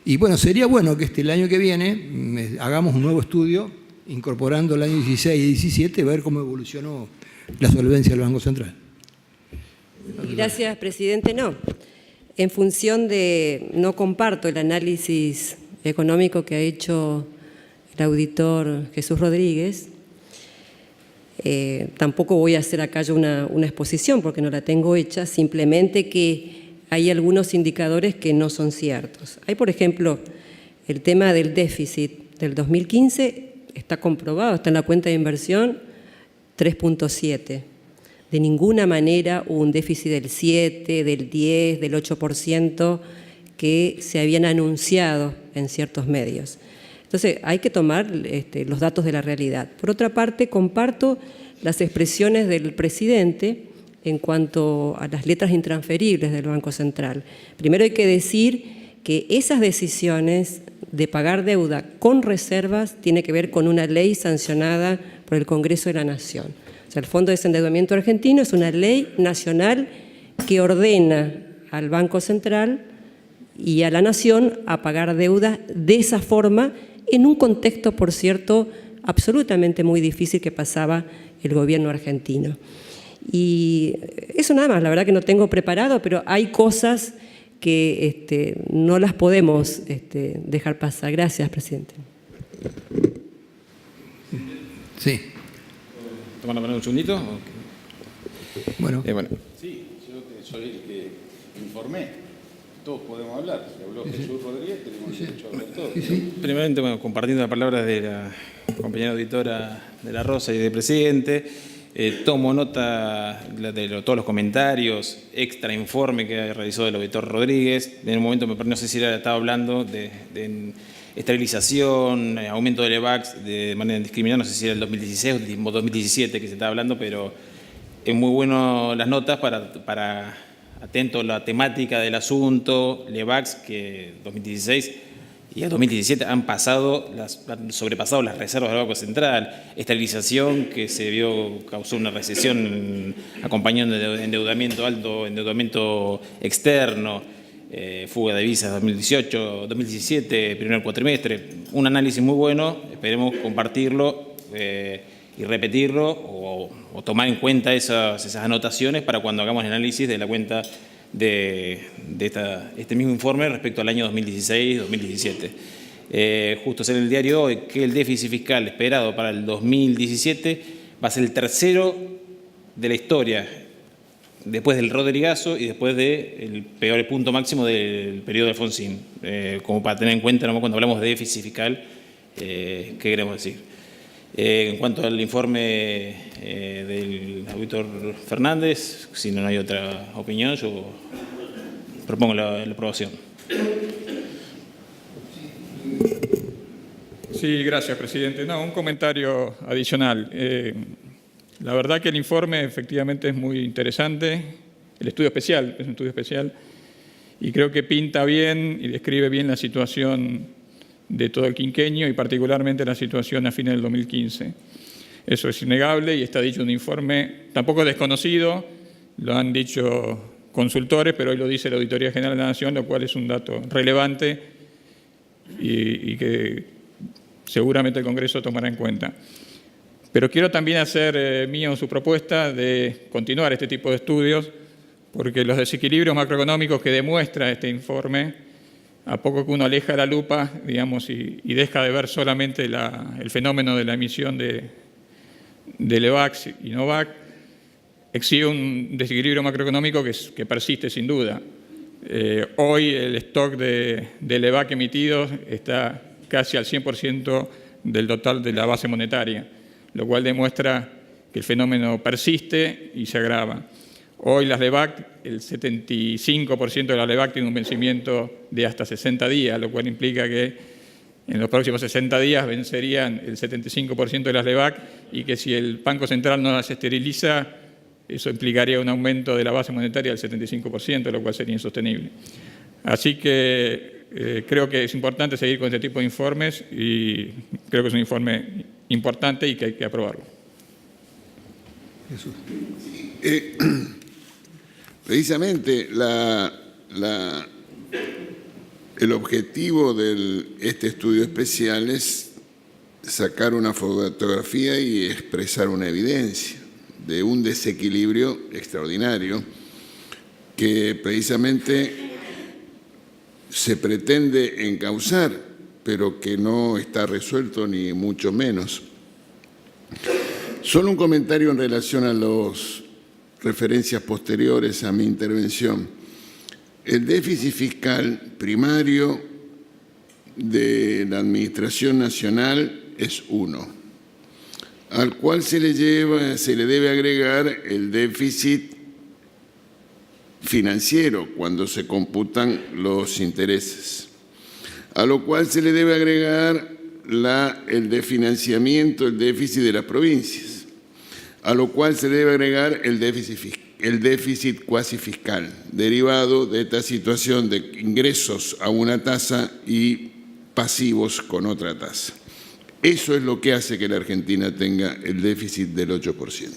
[SPEAKER 1] Y bueno, sería bueno que el año que viene hagamos un nuevo estudio incorporando el año 16 y 17 y ver cómo evolucionó la solvencia del Banco Central.
[SPEAKER 7] Gracias, presidente. No, en función de, no comparto el análisis económico que ha hecho el auditor Jesús Rodríguez. Tampoco voy a hacer acá yo una exposición porque no la tengo hecha, simplemente que hay algunos indicadores que no son ciertos. Hay, por ejemplo, el tema del déficit del 2015, está comprobado, está en la cuenta de inversión, 3.7. De ninguna manera hubo un déficit del 7, del 10, del 8% que se habían anunciado en ciertos medios. Entonces, hay que tomar los datos de la realidad. Por otra parte, comparto las expresiones del presidente en cuanto a las letras intransferibles del Banco Central. Primero hay que decir que esas decisiones de pagar deuda con reservas tiene que ver con una ley sancionada por el Congreso de la Nación. O sea, el Fondo de Desendeudamiento Argentino es una ley nacional que ordena al Banco Central y a la Nación a pagar deuda de esa forma en un contexto, por cierto, absolutamente muy difícil que pasaba el gobierno argentino. Y eso nada más, la verdad que no tengo preparado, pero hay cosas que no las podemos dejar pasar. Gracias, presidente.
[SPEAKER 1] Sí.
[SPEAKER 8] ¿Tomar la palabra un segundito?
[SPEAKER 1] Bueno.
[SPEAKER 8] Bueno.
[SPEAKER 5] Sí, yo soy el que informé. Todos podemos hablar. Si habló Jesús Rodríguez, tenemos derecho a hablar todos.
[SPEAKER 8] Primeramente, bueno, compartiendo las palabras de la compañera auditora de la Rosa y del presidente, tomo nota de todos los comentarios, extra informe que ha realizado el auditor Rodríguez. En un momento, no sé si estaba hablando de esterilización, aumento del EVAX de manera indiscriminada, no sé si era el 2016 o 2017 que se estaba hablando, pero es muy bueno las notas para atento a la temática del asunto. El EVAX, que 2016 y el 2017 han sobrepasado las reservas del Banco Central. Esterilización, que causó una recesión acompañando de endeudamiento alto, endeudamiento externo, fuga de divisas 2018, 2017, primer cuatrimestre. Un análisis muy bueno, esperemos compartirlo y repetirlo o tomar en cuenta esas anotaciones para cuando hagamos el análisis de la cuenta de este mismo informe respecto al año 2016-2017. Justo sale en el diario hoy que el déficit fiscal esperado para el 2017 va a ser el tercero de la historia, después del Rodrigazo y después del peor punto máximo del periodo de Alfonsín, como para tener en cuenta cuando hablamos de déficit fiscal, ¿qué queremos decir? En cuanto al informe del auditor Fernández, si no hay otra opinión, yo propongo la aprobación.
[SPEAKER 4] Sí, gracias, presidente. No, un comentario adicional. La verdad que el informe efectivamente es muy interesante. El estudio especial es un estudio especial y creo que pinta bien y describe bien la situación de todo el quinquenio y particularmente la situación a fines del 2015. Eso es innegable y está dicho en un informe tampoco desconocido, lo han dicho consultores, pero hoy lo dice la Auditoría General de la Nación, lo cual es un dato relevante y que seguramente el Congreso tomará en cuenta. Pero quiero también hacer mío su propuesta de continuar este tipo de estudios, porque los desequilibrios macroeconómicos que demuestra este informe, a poco que uno aleja la lupa, digamos, y deja de ver solamente el fenómeno de la emisión de EVAX y NOVAC, exhibe un desequilibrio macroeconómico que persiste sin duda. Hoy el stock del EVAC emitido está casi al 100% del total de la base monetaria, lo cual demuestra que el fenómeno persiste y se agrava. Hoy las LEVAC, el 75% de las LEVAC tiene un vencimiento de hasta 60 días, lo cual implica que en los próximos 60 días vencerían el 75% de las LEVAC y que si el Banco Central no las esteriliza, eso implicaría un aumento de la base monetaria del 75%, lo cual sería insostenible. Así que creo que es importante seguir con este tipo de informes y creo que es un informe importante y que hay que aprobarlo.
[SPEAKER 1] Jesús.
[SPEAKER 6] Precisamente el objetivo de este estudio especial es sacar una fotografía y expresar una evidencia de un desequilibrio extraordinario que precisamente se pretende encauzar, pero que no está resuelto ni mucho menos. Solo un comentario en relación a las referencias posteriores a mi intervención. El déficit fiscal primario de la Administración Nacional es 1, al cual se le debe agregar el déficit financiero cuando se computan los intereses, a lo cual se le debe agregar el de financiamiento, el déficit de las provincias, a lo cual se debe agregar el déficit cuasi fiscal, derivado de esta situación de ingresos a una tasa y pasivos con otra tasa. Eso es lo que hace que la Argentina tenga el déficit del 8%.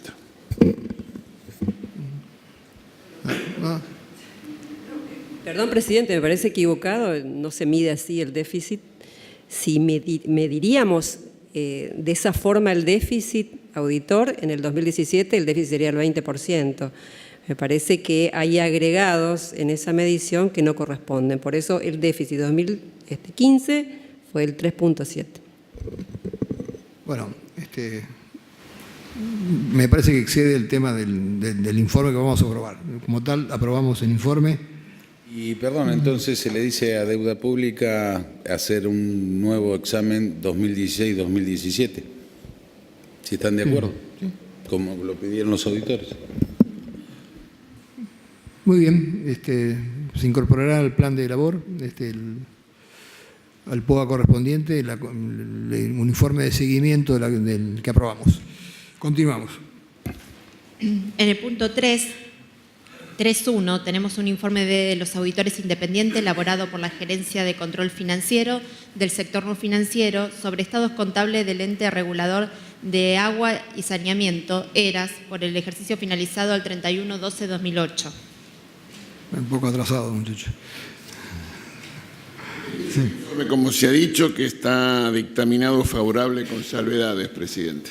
[SPEAKER 7] Perdón, presidente, me parece equivocado, no se mide así el déficit. Si mediríamos de esa forma el déficit, auditor, en el 2017 el déficit sería el 20%. Me parece que hay agregados en esa medición que no corresponden. Por eso el déficit 2015 fue el 3.7.
[SPEAKER 1] Bueno, me parece que excede el tema del informe que vamos a aprobar. Como tal, aprobamos el informe.
[SPEAKER 5] Y perdón, entonces se le dice a Deuda Pública hacer un nuevo examen 2016-2017. Si están de acuerdo,
[SPEAKER 1] sí.
[SPEAKER 5] Como lo pidieron los auditores.
[SPEAKER 1] Muy bien, se incorporará al plan de labor, al POA correspondiente, un informe de seguimiento del que aprobamos. Continuamos.
[SPEAKER 2] En el punto 3.1 tenemos un informe de los auditores independientes elaborado por la Gerencia de Control Financiero del sector no financiero sobre estados contables del ente regulador de agua y saneamiento, ERAS, por el ejercicio finalizado al 31/12/2008.
[SPEAKER 1] Un poco atrasado, muchacho. Sí.
[SPEAKER 6] Como se ha dicho, que está dictaminado favorable con salvedades, presidente.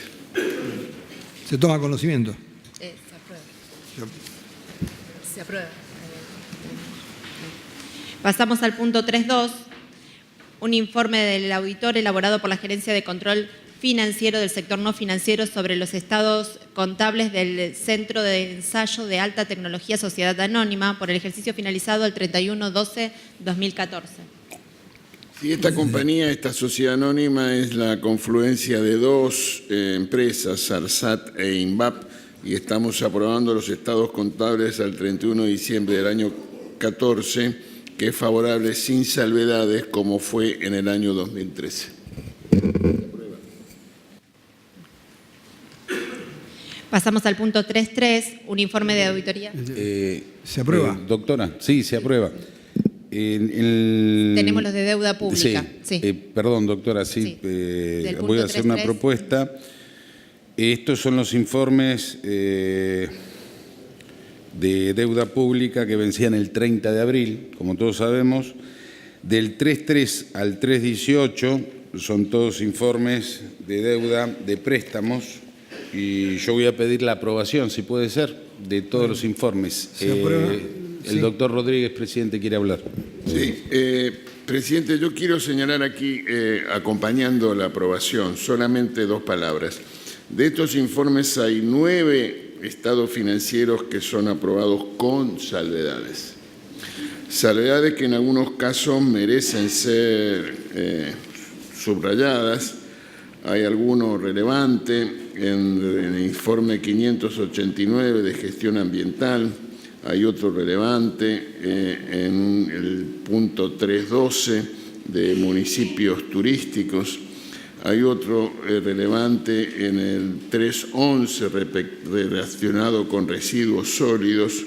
[SPEAKER 1] ¿Se toma conocimiento?
[SPEAKER 2] Se aprueba. Se aprueba. Pasamos al punto 3.2, un informe del auditor elaborado por la Gerencia de Control Financiero del sector no financiero sobre los estados contables del Centro de Ensayo de Alta Tecnología Sociedad Anónima por el ejercicio finalizado el 31/12/2014.
[SPEAKER 6] Sí, esta compañía, esta sociedad anónima, es la confluencia de dos empresas, ARSAT e INVAP, y estamos aprobando los estados contables al 31 de diciembre del año 14, que es favorable sin salvedades, como fue en el año 2013.
[SPEAKER 2] Pasamos al punto 3.3, un informe de auditoría.
[SPEAKER 1] ¿Se aprueba?
[SPEAKER 5] Doctora, sí, se aprueba.
[SPEAKER 2] Tenemos los de deuda pública.
[SPEAKER 5] Sí,
[SPEAKER 2] Sí.
[SPEAKER 5] Perdón, doctora, sí,
[SPEAKER 2] Del
[SPEAKER 5] voy a
[SPEAKER 2] punto
[SPEAKER 5] hacer una
[SPEAKER 2] 3.3.
[SPEAKER 5] propuesta. Estos son los informes de deuda pública que vencían el 30 de abril, como todos sabemos. Del 3.3 al 3.18 son todos informes de deuda de préstamos y yo voy a pedir la aprobación, si puede ser, de todos los informes.
[SPEAKER 1] ¿Se aprueba?
[SPEAKER 5] El doctor Rodríguez, presidente, quiere hablar.
[SPEAKER 6] Sí, presidente, yo quiero señalar aquí, acompañando la aprobación, solamente dos palabras. De estos informes hay 9 estados financieros que son aprobados con salvedades. Salvedades que en algunos casos merecen ser subrayadas. Hay alguno relevante en el informe 589 de gestión ambiental. Hay otro relevante en el punto 3.12 de municipios turísticos. Hay otro relevante en el 3.11 relacionado con residuos sólidos.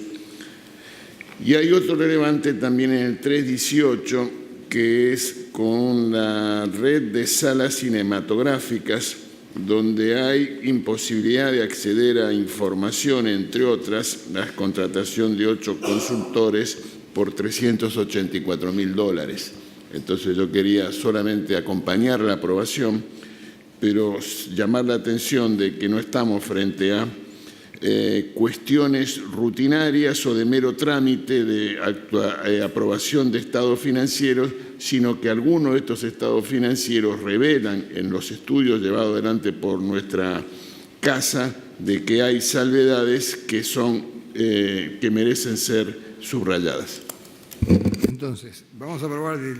[SPEAKER 6] Y hay otro relevante también en el 3.18 que es con la red de salas cinematográficas, donde hay imposibilidad de acceder a información, entre otras, la contratación de 8 consultores por $384.000. Entonces yo quería solamente acompañar la aprobación, pero llamar la atención de que no estamos frente a cuestiones rutinarias o de mero trámite de aprobación de estados financieros, sino que algunos de estos estados financieros revelan en los estudios llevados adelante por nuestra casa de que hay salvedades que merecen ser subrayadas.
[SPEAKER 1] Entonces, vamos a probar del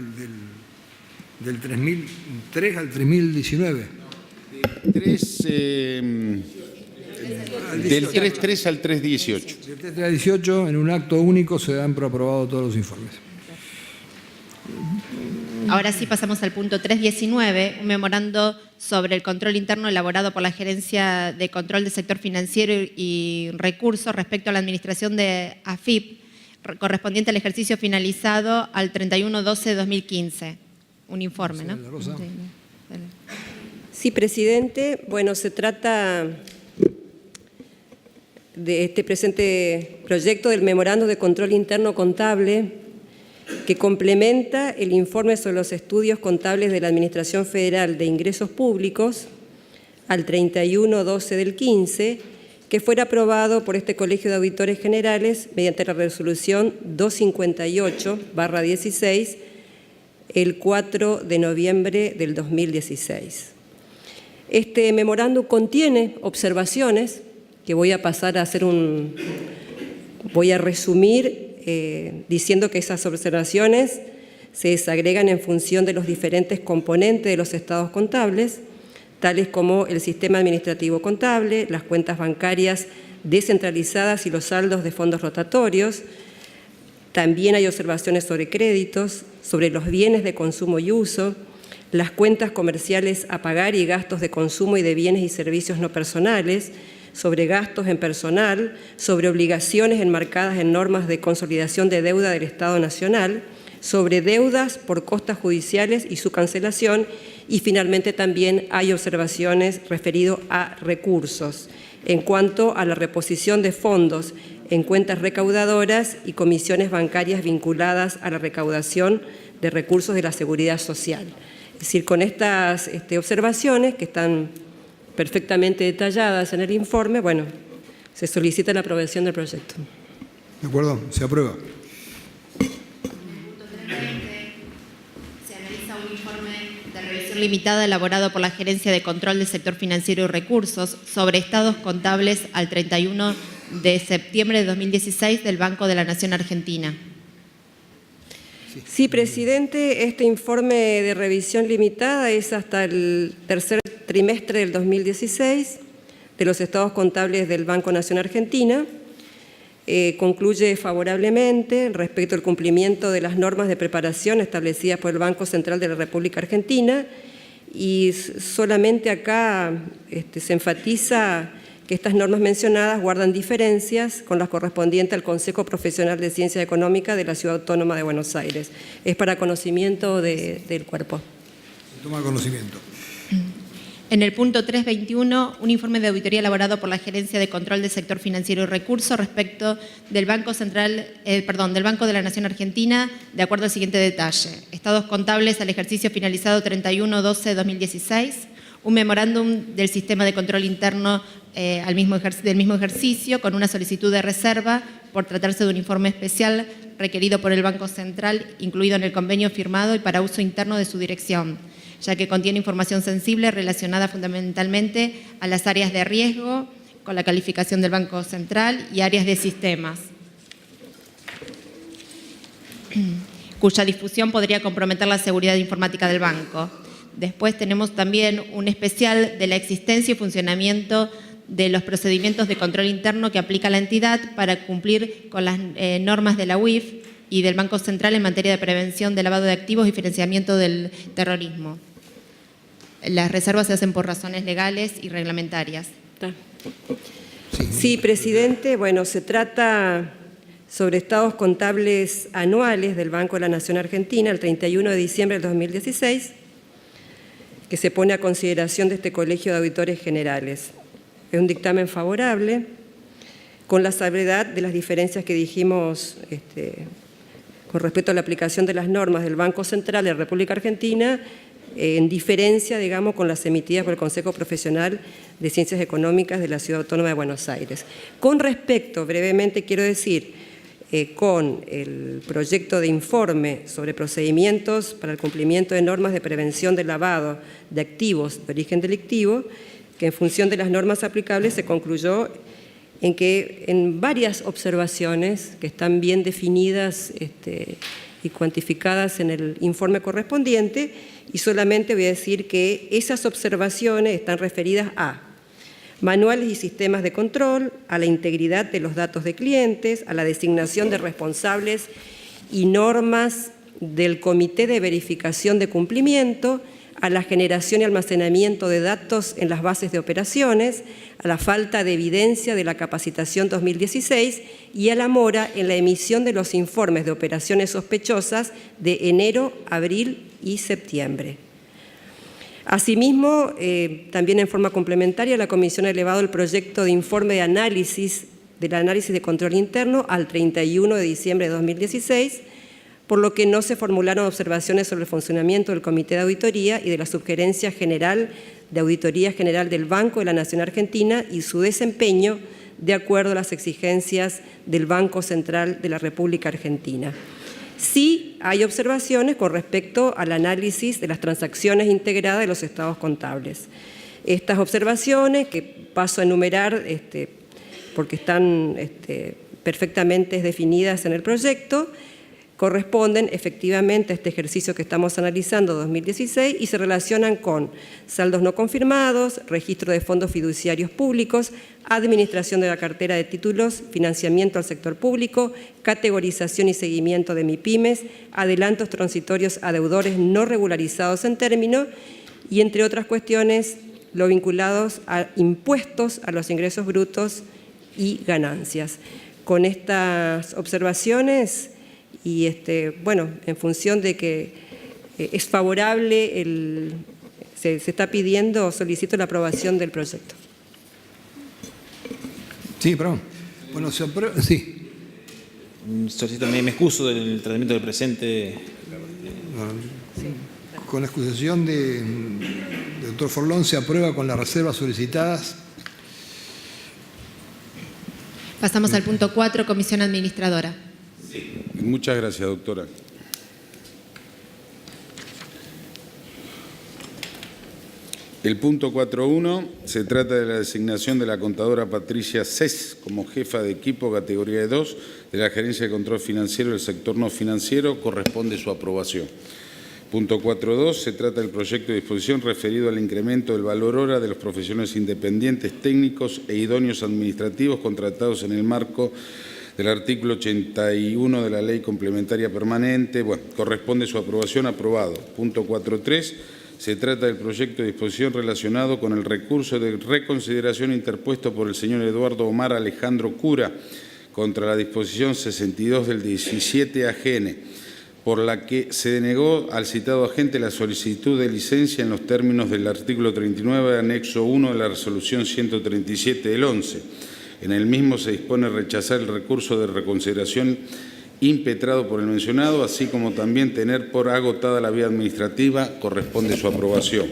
[SPEAKER 1] 3003 al 3019.
[SPEAKER 5] Del 3.3 al 3.18.
[SPEAKER 1] Del 3 al 18, en un acto único se dan por aprobados todos los informes.
[SPEAKER 2] Ahora sí pasamos al punto 3.19, un memorando sobre el control interno elaborado por la Gerencia de Control del Sector Financiero y Recursos respecto a la administración de AFIP, correspondiente al ejercicio finalizado al 31/12/2015. Un informe, ¿no?
[SPEAKER 7] Sí, presidente. Bueno, se trata de este presente proyecto del Memorando de Control Interno Contable que complementa el informe sobre los estudios contables de la Administración Federal de Ingresos Públicos al 31/12/15, que fuera aprobado por este Colegio de Auditores Generales mediante la resolución 258/16 el 4 de noviembre del 2016. Este memorándum contiene observaciones que voy a pasar a hacer voy a resumir diciendo que esas observaciones se desagregan en función de los diferentes componentes de los estados contables, tales como el sistema administrativo contable, las cuentas bancarias descentralizadas y los saldos de fondos rotatorios. También hay observaciones sobre créditos, sobre los bienes de consumo y uso, las cuentas comerciales a pagar y gastos de consumo y de bienes y servicios no personales, sobre gastos en personal, sobre obligaciones enmarcadas en normas de consolidación de deuda del Estado Nacional, sobre deudas por costas judiciales y su cancelación, y finalmente también hay observaciones referidas a recursos en cuanto a la reposición de fondos en cuentas recaudadoras y comisiones bancarias vinculadas a la recaudación de recursos de la Seguridad Social. Es decir, con estas observaciones que están perfectamente detalladas en el informe, bueno, se solicita la aprobación del proyecto.
[SPEAKER 1] ¿De acuerdo? Se aprueba.
[SPEAKER 2] Se analiza un informe de revisión limitada elaborado por la Gerencia de Control del Sector Financiero y Recursos sobre estados contables al 31 de septiembre de 2016 del Banco de la Nación Argentina.
[SPEAKER 7] Sí, presidente, este informe de revisión limitada es hasta el tercer trimestre del 2016 de los estados contables del Banco Nación Argentina. Concluye favorablemente respecto al cumplimiento de las normas de preparación establecidas por el Banco Central de la República Argentina, y solamente acá se enfatiza que estas normas mencionadas guardan diferencias con las correspondientes al Consejo Profesional de Ciencias Económicas de la Ciudad Autónoma de Buenos Aires. Es para conocimiento del cuerpo.
[SPEAKER 1] Se toma conocimiento.
[SPEAKER 2] En el punto 3.21, un informe de auditoría elaborado por la Gerencia de Control del Sector Financiero y Recursos respecto del Banco del Banco de la Nación Argentina, de acuerdo al siguiente detalle. Estados contables al ejercicio finalizado 31/12/2016, un memorándum del Sistema de Control Interno del mismo ejercicio, con una solicitud de reserva por tratarse de un informe especial requerido por el Banco Central, incluido en el convenio firmado y para uso interno de su dirección, ya que contiene información sensible relacionada fundamentalmente a las áreas de riesgo, con la calificación del Banco Central, y áreas de sistemas, cuya difusión podría comprometer la seguridad informática del banco. Después tenemos también un especial de la existencia y funcionamiento de los procedimientos de control interno que aplica la entidad para cumplir con las normas de la UIF y del Banco Central en materia de prevención de lavado de activos y financiamiento del terrorismo. Las reservas se hacen por razones legales y reglamentarias.
[SPEAKER 7] Sí, presidente. Bueno, se trata sobre estados contables anuales del Banco de la Nación Argentina, el 31 de diciembre del 2016, que se pone a consideración de este Colegio de Auditores Generales. Es un dictamen favorable, con la salvedad de las diferencias que dijimos con respecto a la aplicación de las normas del Banco Central de la República Argentina, en diferencia, digamos, con las emitidas por el Consejo Profesional de Ciencias Económicas de la Ciudad Autónoma de Buenos Aires. Con respecto, brevemente quiero decir, con el proyecto de informe sobre procedimientos para el cumplimiento de normas de prevención del lavado de activos de origen delictivo, que en función de las normas aplicables se concluyó en que en varias observaciones que están bien definidas y cuantificadas en el informe correspondiente, y solamente voy a decir que esas observaciones están referidas a manuales y sistemas de control, a la integridad de los datos de clientes, a la designación de responsables y normas del Comité de Verificación de Cumplimiento, a la generación y almacenamiento de datos en las bases de operaciones, a la falta de evidencia de la capacitación 2016 y a la mora en la emisión de los informes de operaciones sospechosas de enero, abril y septiembre. Asimismo, también en forma complementaria, la Comisión ha elevado el proyecto de informe de análisis de control interno al 31 de diciembre de 2016, por lo que no se formularon observaciones sobre el funcionamiento del Comité de Auditoría y de la Subgerencia General de Auditoría General del Banco de la Nación Argentina y su desempeño de acuerdo a las exigencias del Banco Central de la República Argentina. Sí hay observaciones con respecto al análisis de las transacciones integradas de los estados contables. Estas observaciones, que paso a enumerar porque están perfectamente definidas en el proyecto, corresponden efectivamente a este ejercicio que estamos analizando, 2016, y se relacionan con saldos no confirmados, registro de fondos fiduciarios públicos, administración de la cartera de títulos, financiamiento al sector público, categorización y seguimiento de MIPYMES, adelantos transitorios a deudores no regularizados en término y, entre otras cuestiones, lo vinculados a impuestos a los ingresos brutos y ganancias. Con estas observaciones y en función de que es favorable, se está pidiendo, solicito la aprobación del proyecto.
[SPEAKER 1] Sí, perdón. Bueno, se aprueba, sí.
[SPEAKER 8] Solicito, me excuso del tratamiento del presente.
[SPEAKER 1] Con la excusación del doctor Forlón, se aprueba con las reservas solicitadas.
[SPEAKER 2] Pasamos al punto 4, Comisión Administradora.
[SPEAKER 5] Muchas gracias, doctora. El punto 4.1 se trata de la designación de la contadora Patricia Cés como jefa de equipo categoría 2 de la Gerencia de Control Financiero del sector no financiero. Corresponde su aprobación. Punto 4.2 se trata del proyecto de disposición referido al incremento del valor hora de los profesionales independientes, técnicos e idóneos administrativos contratados en el marco del artículo 81 de la Ley Complementaria Permanente. Bueno, corresponde su aprobación. Aprobado. Punto 4.3 se trata del proyecto de disposición relacionado con el recurso de reconsideración interpuesto por el señor Eduardo Omar Alejandro Cura contra la disposición 62 del 17 AGN, por la que se denegó al citado agente la solicitud de licencia en los términos del artículo 39, anexo 1 de la resolución 137 del 11. En el mismo se dispone rechazar el recurso de reconsideración impetrado por el mencionado, así como también tener por agotada la vía administrativa. Corresponde su aprobación.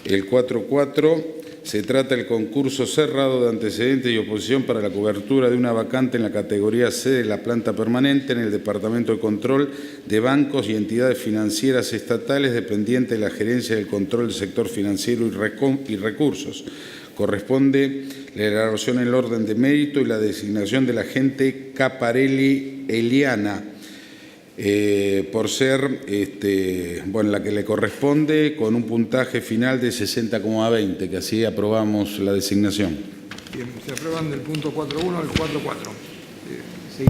[SPEAKER 5] El 4.4 se trata del concurso cerrado de antecedentes y oposición para la cobertura de una vacante en la categoría C de la planta permanente en el Departamento de Control de Bancos y Entidades Financieras Estatales dependiente de la Gerencia del Control del Sector Financiero y Recursos. Corresponde la elaboración en el orden de mérito y la designación del agente Caparelli Eliana, por ser la que le corresponde, con un puntaje final de 60,20, que así aprobamos la designación.
[SPEAKER 1] Bien, se aprueban del punto 4.1 al 4.4. Sí.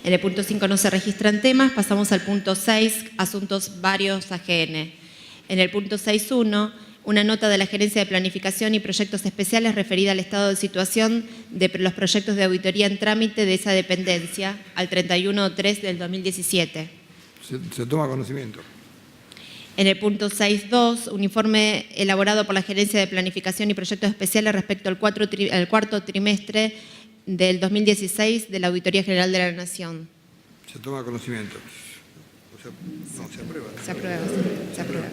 [SPEAKER 2] En el punto 5 no se registran temas. Pasamos al punto 6, asuntos varios AGN. En el punto 6.1, una nota de la Gerencia de Planificación y Proyectos Especiales referida al estado de situación de los proyectos de auditoría en trámite de esa dependencia al 31/3 del 2017.
[SPEAKER 1] Se toma conocimiento.
[SPEAKER 2] En el punto 6.2, un informe elaborado por la Gerencia de Planificación y Proyectos Especiales respecto al cuarto trimestre del 2016 de la Auditoría General de la Nación.
[SPEAKER 1] Se toma conocimiento. Se aprueba.
[SPEAKER 2] Se aprueba, sí, se aprueba.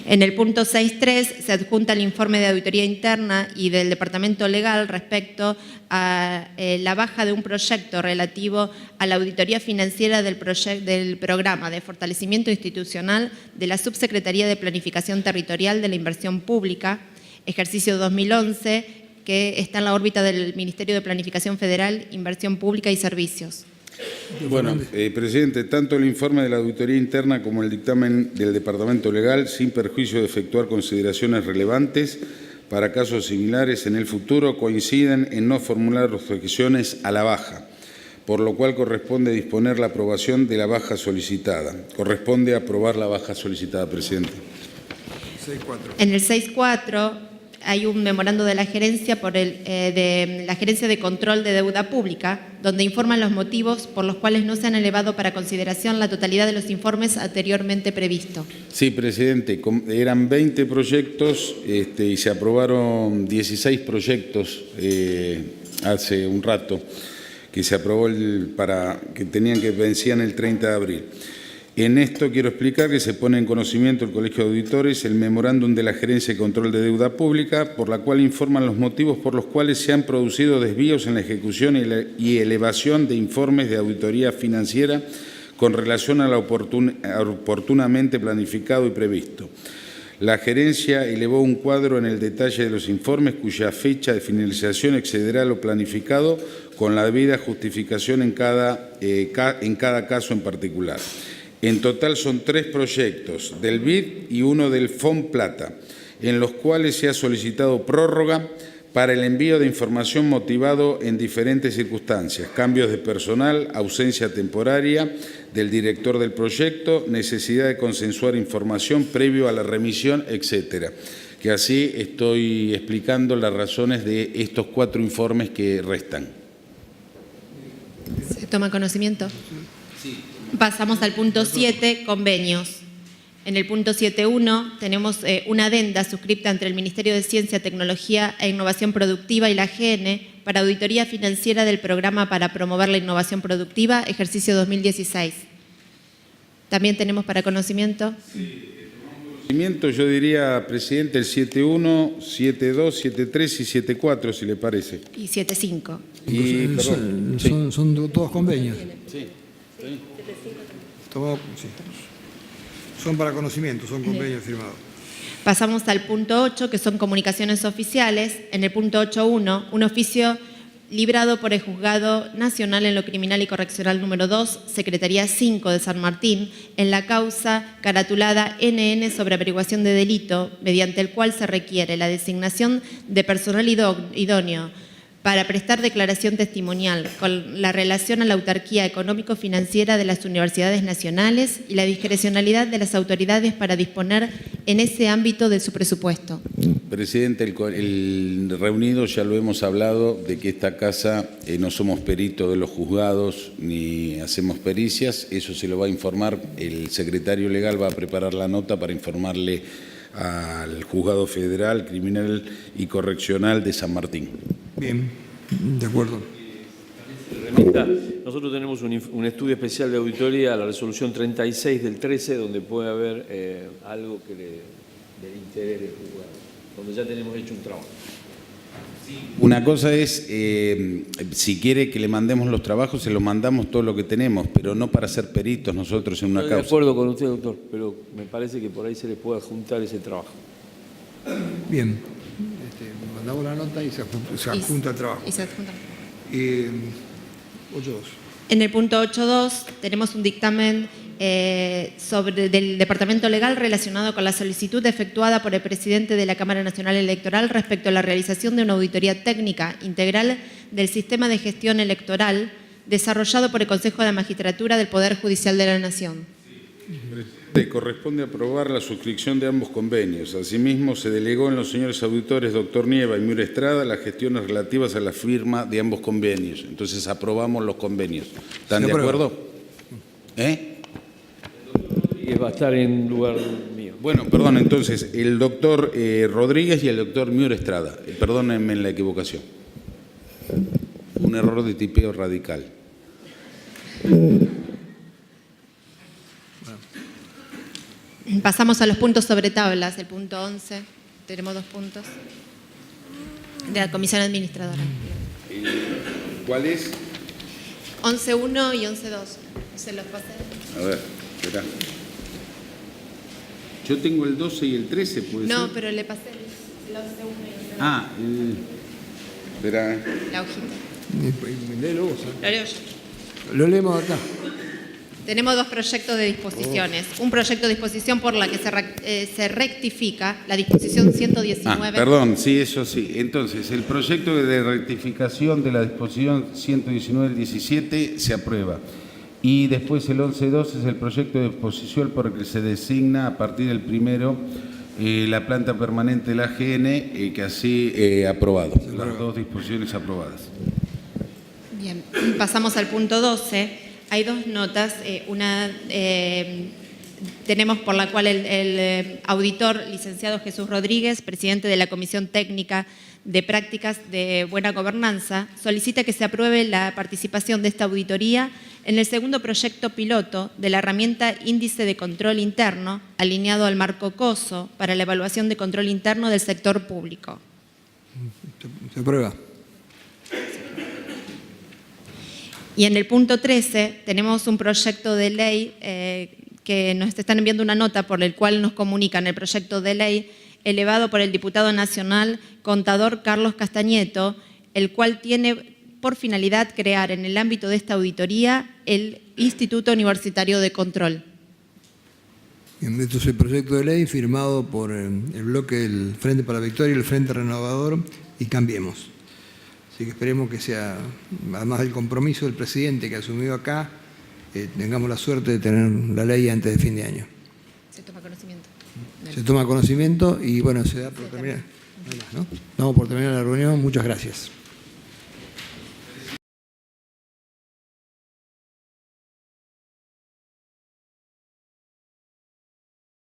[SPEAKER 2] En el punto 6.3 se adjunta el informe de auditoría interna y del Departamento Legal respecto a la baja de un proyecto relativo a la auditoría financiera del programa de fortalecimiento institucional de la Subsecretaría de Planificación Territorial de la Inversión Pública, ejercicio 2011, que está en la órbita del Ministerio de Planificación Federal, Inversión Pública y Servicios.
[SPEAKER 5] Bueno, presidente, tanto el informe de la auditoría interna como el dictamen del Departamento Legal, sin perjuicio de efectuar consideraciones relevantes para casos similares en el futuro, coinciden en no formular objeciones a la baja, por lo cual corresponde disponer la aprobación de la baja solicitada. Corresponde aprobar la baja solicitada, presidente.
[SPEAKER 1] 6.4.
[SPEAKER 2] En el 6.4 hay un memorando de la gerencia de la Gerencia de Control de Deuda Pública, donde informan los motivos por los cuales no se han elevado para consideración la totalidad de los informes anteriormente previstos.
[SPEAKER 5] Sí, presidente, eran 20 proyectos y se aprobaron 16 proyectos hace un rato, que se aprobó que vencían el 30 de abril. En esto quiero explicar que se pone en conocimiento el Colegio de Auditores el memorándum de la Gerencia de Control de Deuda Pública, por la cual informan los motivos por los cuales se han producido desvíos en la ejecución y elevación de informes de auditoría financiera con relación a lo oportunamente planificado y previsto. La gerencia elevó un cuadro en el detalle de los informes cuya fecha de finalización excederá lo planificado con la debida justificación en cada caso en particular. En total son 3 proyectos del BID y uno del FON Plata, en los cuales se ha solicitado prórroga para el envío de información motivado en diferentes circunstancias: cambios de personal, ausencia temporaria del director del proyecto, necesidad de consensuar información previo a la remisión, etcétera. Que así estoy explicando las razones de estos 4 informes que restan.
[SPEAKER 2] ¿Se toma conocimiento? Sí. Pasamos al punto 7, convenios. En el punto 7.1 tenemos una adenda suscripta entre el Ministerio de Ciencia, Tecnología e Innovación Productiva y la AGN para auditoría financiera del programa para promover la innovación productiva, ejercicio 2016. ¿También tenemos para conocimiento?
[SPEAKER 5] Sí, conocimiento yo diría, presidente, el 7.1, 7.2, 7.3 y 7.4, si le parece.
[SPEAKER 2] Y 7.5.
[SPEAKER 1] Son todos convenios.
[SPEAKER 5] Sí.
[SPEAKER 1] Son para conocimiento, son convenios firmados.
[SPEAKER 2] Pasamos al punto 8, que son comunicaciones oficiales. En el punto 8.1, un oficio librado por el Juzgado Nacional en lo Criminal y Correccional número 2, Secretaría 5 de San Martín, en la causa caratulada NN sobre averiguación de delito, mediante el cual se requiere la designación de personal idóneo para prestar declaración testimonial con la relación a la autarquía económico-financiera de las universidades nacionales y la discrecionalidad de las autoridades para disponer en ese ámbito de su presupuesto.
[SPEAKER 5] Presidente, el reunido ya lo hemos hablado de que esta casa no somos peritos de los juzgados ni hacemos pericias. Eso se lo va a informar, el secretario legal va a preparar la nota para informarle al Juzgado Federal, Criminal y Correccional de San Martín.
[SPEAKER 1] Bien, de acuerdo.
[SPEAKER 3] Nosotros tenemos un estudio especial de auditoría, la resolución 36 del 13, donde puede haber algo que le interese al juzgado, donde ya tenemos hecho un trabajo.
[SPEAKER 5] Una cosa es, si quiere que le mandemos los trabajos, se los mandamos todo lo que tenemos, pero no para ser peritos nosotros en una causa.
[SPEAKER 3] Estoy de acuerdo con usted, doctor, pero me parece que por ahí se le puede adjuntar ese trabajo.
[SPEAKER 1] Bien, mandamos la nota y se adjunta el trabajo.
[SPEAKER 2] Y se adjunta.
[SPEAKER 1] 8.2.
[SPEAKER 2] En el punto 8.2 tenemos un dictamen del Departamento Legal relacionado con la solicitud efectuada por el presidente de la Cámara Nacional Electoral respecto a la realización de una auditoría técnica integral del sistema de gestión electoral desarrollado por el Consejo de la Magistratura del Poder Judicial de la Nación.
[SPEAKER 5] Le corresponde aprobar la suscripción de ambos convenios. Asimismo, se delegó en los señores auditores doctor Nieva y Miura Estrada las gestiones relativas a la firma de ambos convenios. Entonces, aprobamos los convenios. ¿Están de acuerdo?
[SPEAKER 3] Y va a estar en lugar mío.
[SPEAKER 5] Bueno, perdón, entonces, el doctor Rodríguez y el doctor Miura Estrada. Perdónenme la equivocación. Un error de tipeo radical.
[SPEAKER 2] Pasamos a los puntos sobre tablas. El punto 11, tenemos 2 puntos. De la Comisión Administradora.
[SPEAKER 5] ¿Cuál es?
[SPEAKER 2] 11.1 y 11.2. Se los pasé.
[SPEAKER 5] A ver, espera. Yo tengo el 12 y el 13, ¿puede ser?
[SPEAKER 2] No, pero le pasé el 11.1 y 11.2.
[SPEAKER 5] Ah, espera.
[SPEAKER 2] La hojita.
[SPEAKER 1] Léelo vos,
[SPEAKER 2] Lo leo yo.
[SPEAKER 1] Lo leemos acá.
[SPEAKER 2] Tenemos 2 proyectos de disposiciones. Un proyecto de disposición por la que se rectifica la disposición 119.
[SPEAKER 5] Perdón, sí, eso sí. Entonces, el proyecto de rectificación de la disposición 119 del 17 se aprueba. Y después el 11.2 es el proyecto de disposición por el que se designa a partir del primero la planta permanente de la AGN, que así aprobado. Las 2 disposiciones aprobadas.
[SPEAKER 2] Bien, pasamos al punto 12. Hay 2 notas, una tenemos por la cual el auditor licenciado Jesús Rodríguez, presidente de la Comisión Técnica de Prácticas de Buena Gobernanza, solicita que se apruebe la participación de esta auditoría en el segundo proyecto piloto de la herramienta Índice de Control Interno, alineado al marco COSO para la evaluación de control interno del sector público.
[SPEAKER 1] Se aprueba.
[SPEAKER 2] Y en el punto 13 tenemos un proyecto de ley que nos están enviando una nota por el cual nos comunican el proyecto de ley elevado por el diputado nacional contador Carlos Castañeto, el cual tiene por finalidad crear en el ámbito de esta auditoría el Instituto Universitario de Control.
[SPEAKER 1] Esto es el proyecto de ley firmado por el bloque del Frente para la Victoria, el Frente Renovador y Cambiemos. Así que esperemos que sea, además del compromiso del presidente que asumió acá, tengamos la suerte de tener la ley antes de fin de año.
[SPEAKER 2] Se toma conocimiento.
[SPEAKER 1] Se toma conocimiento y bueno, se da por terminar. ¿No? Damos por terminar la reunión. Muchas gracias.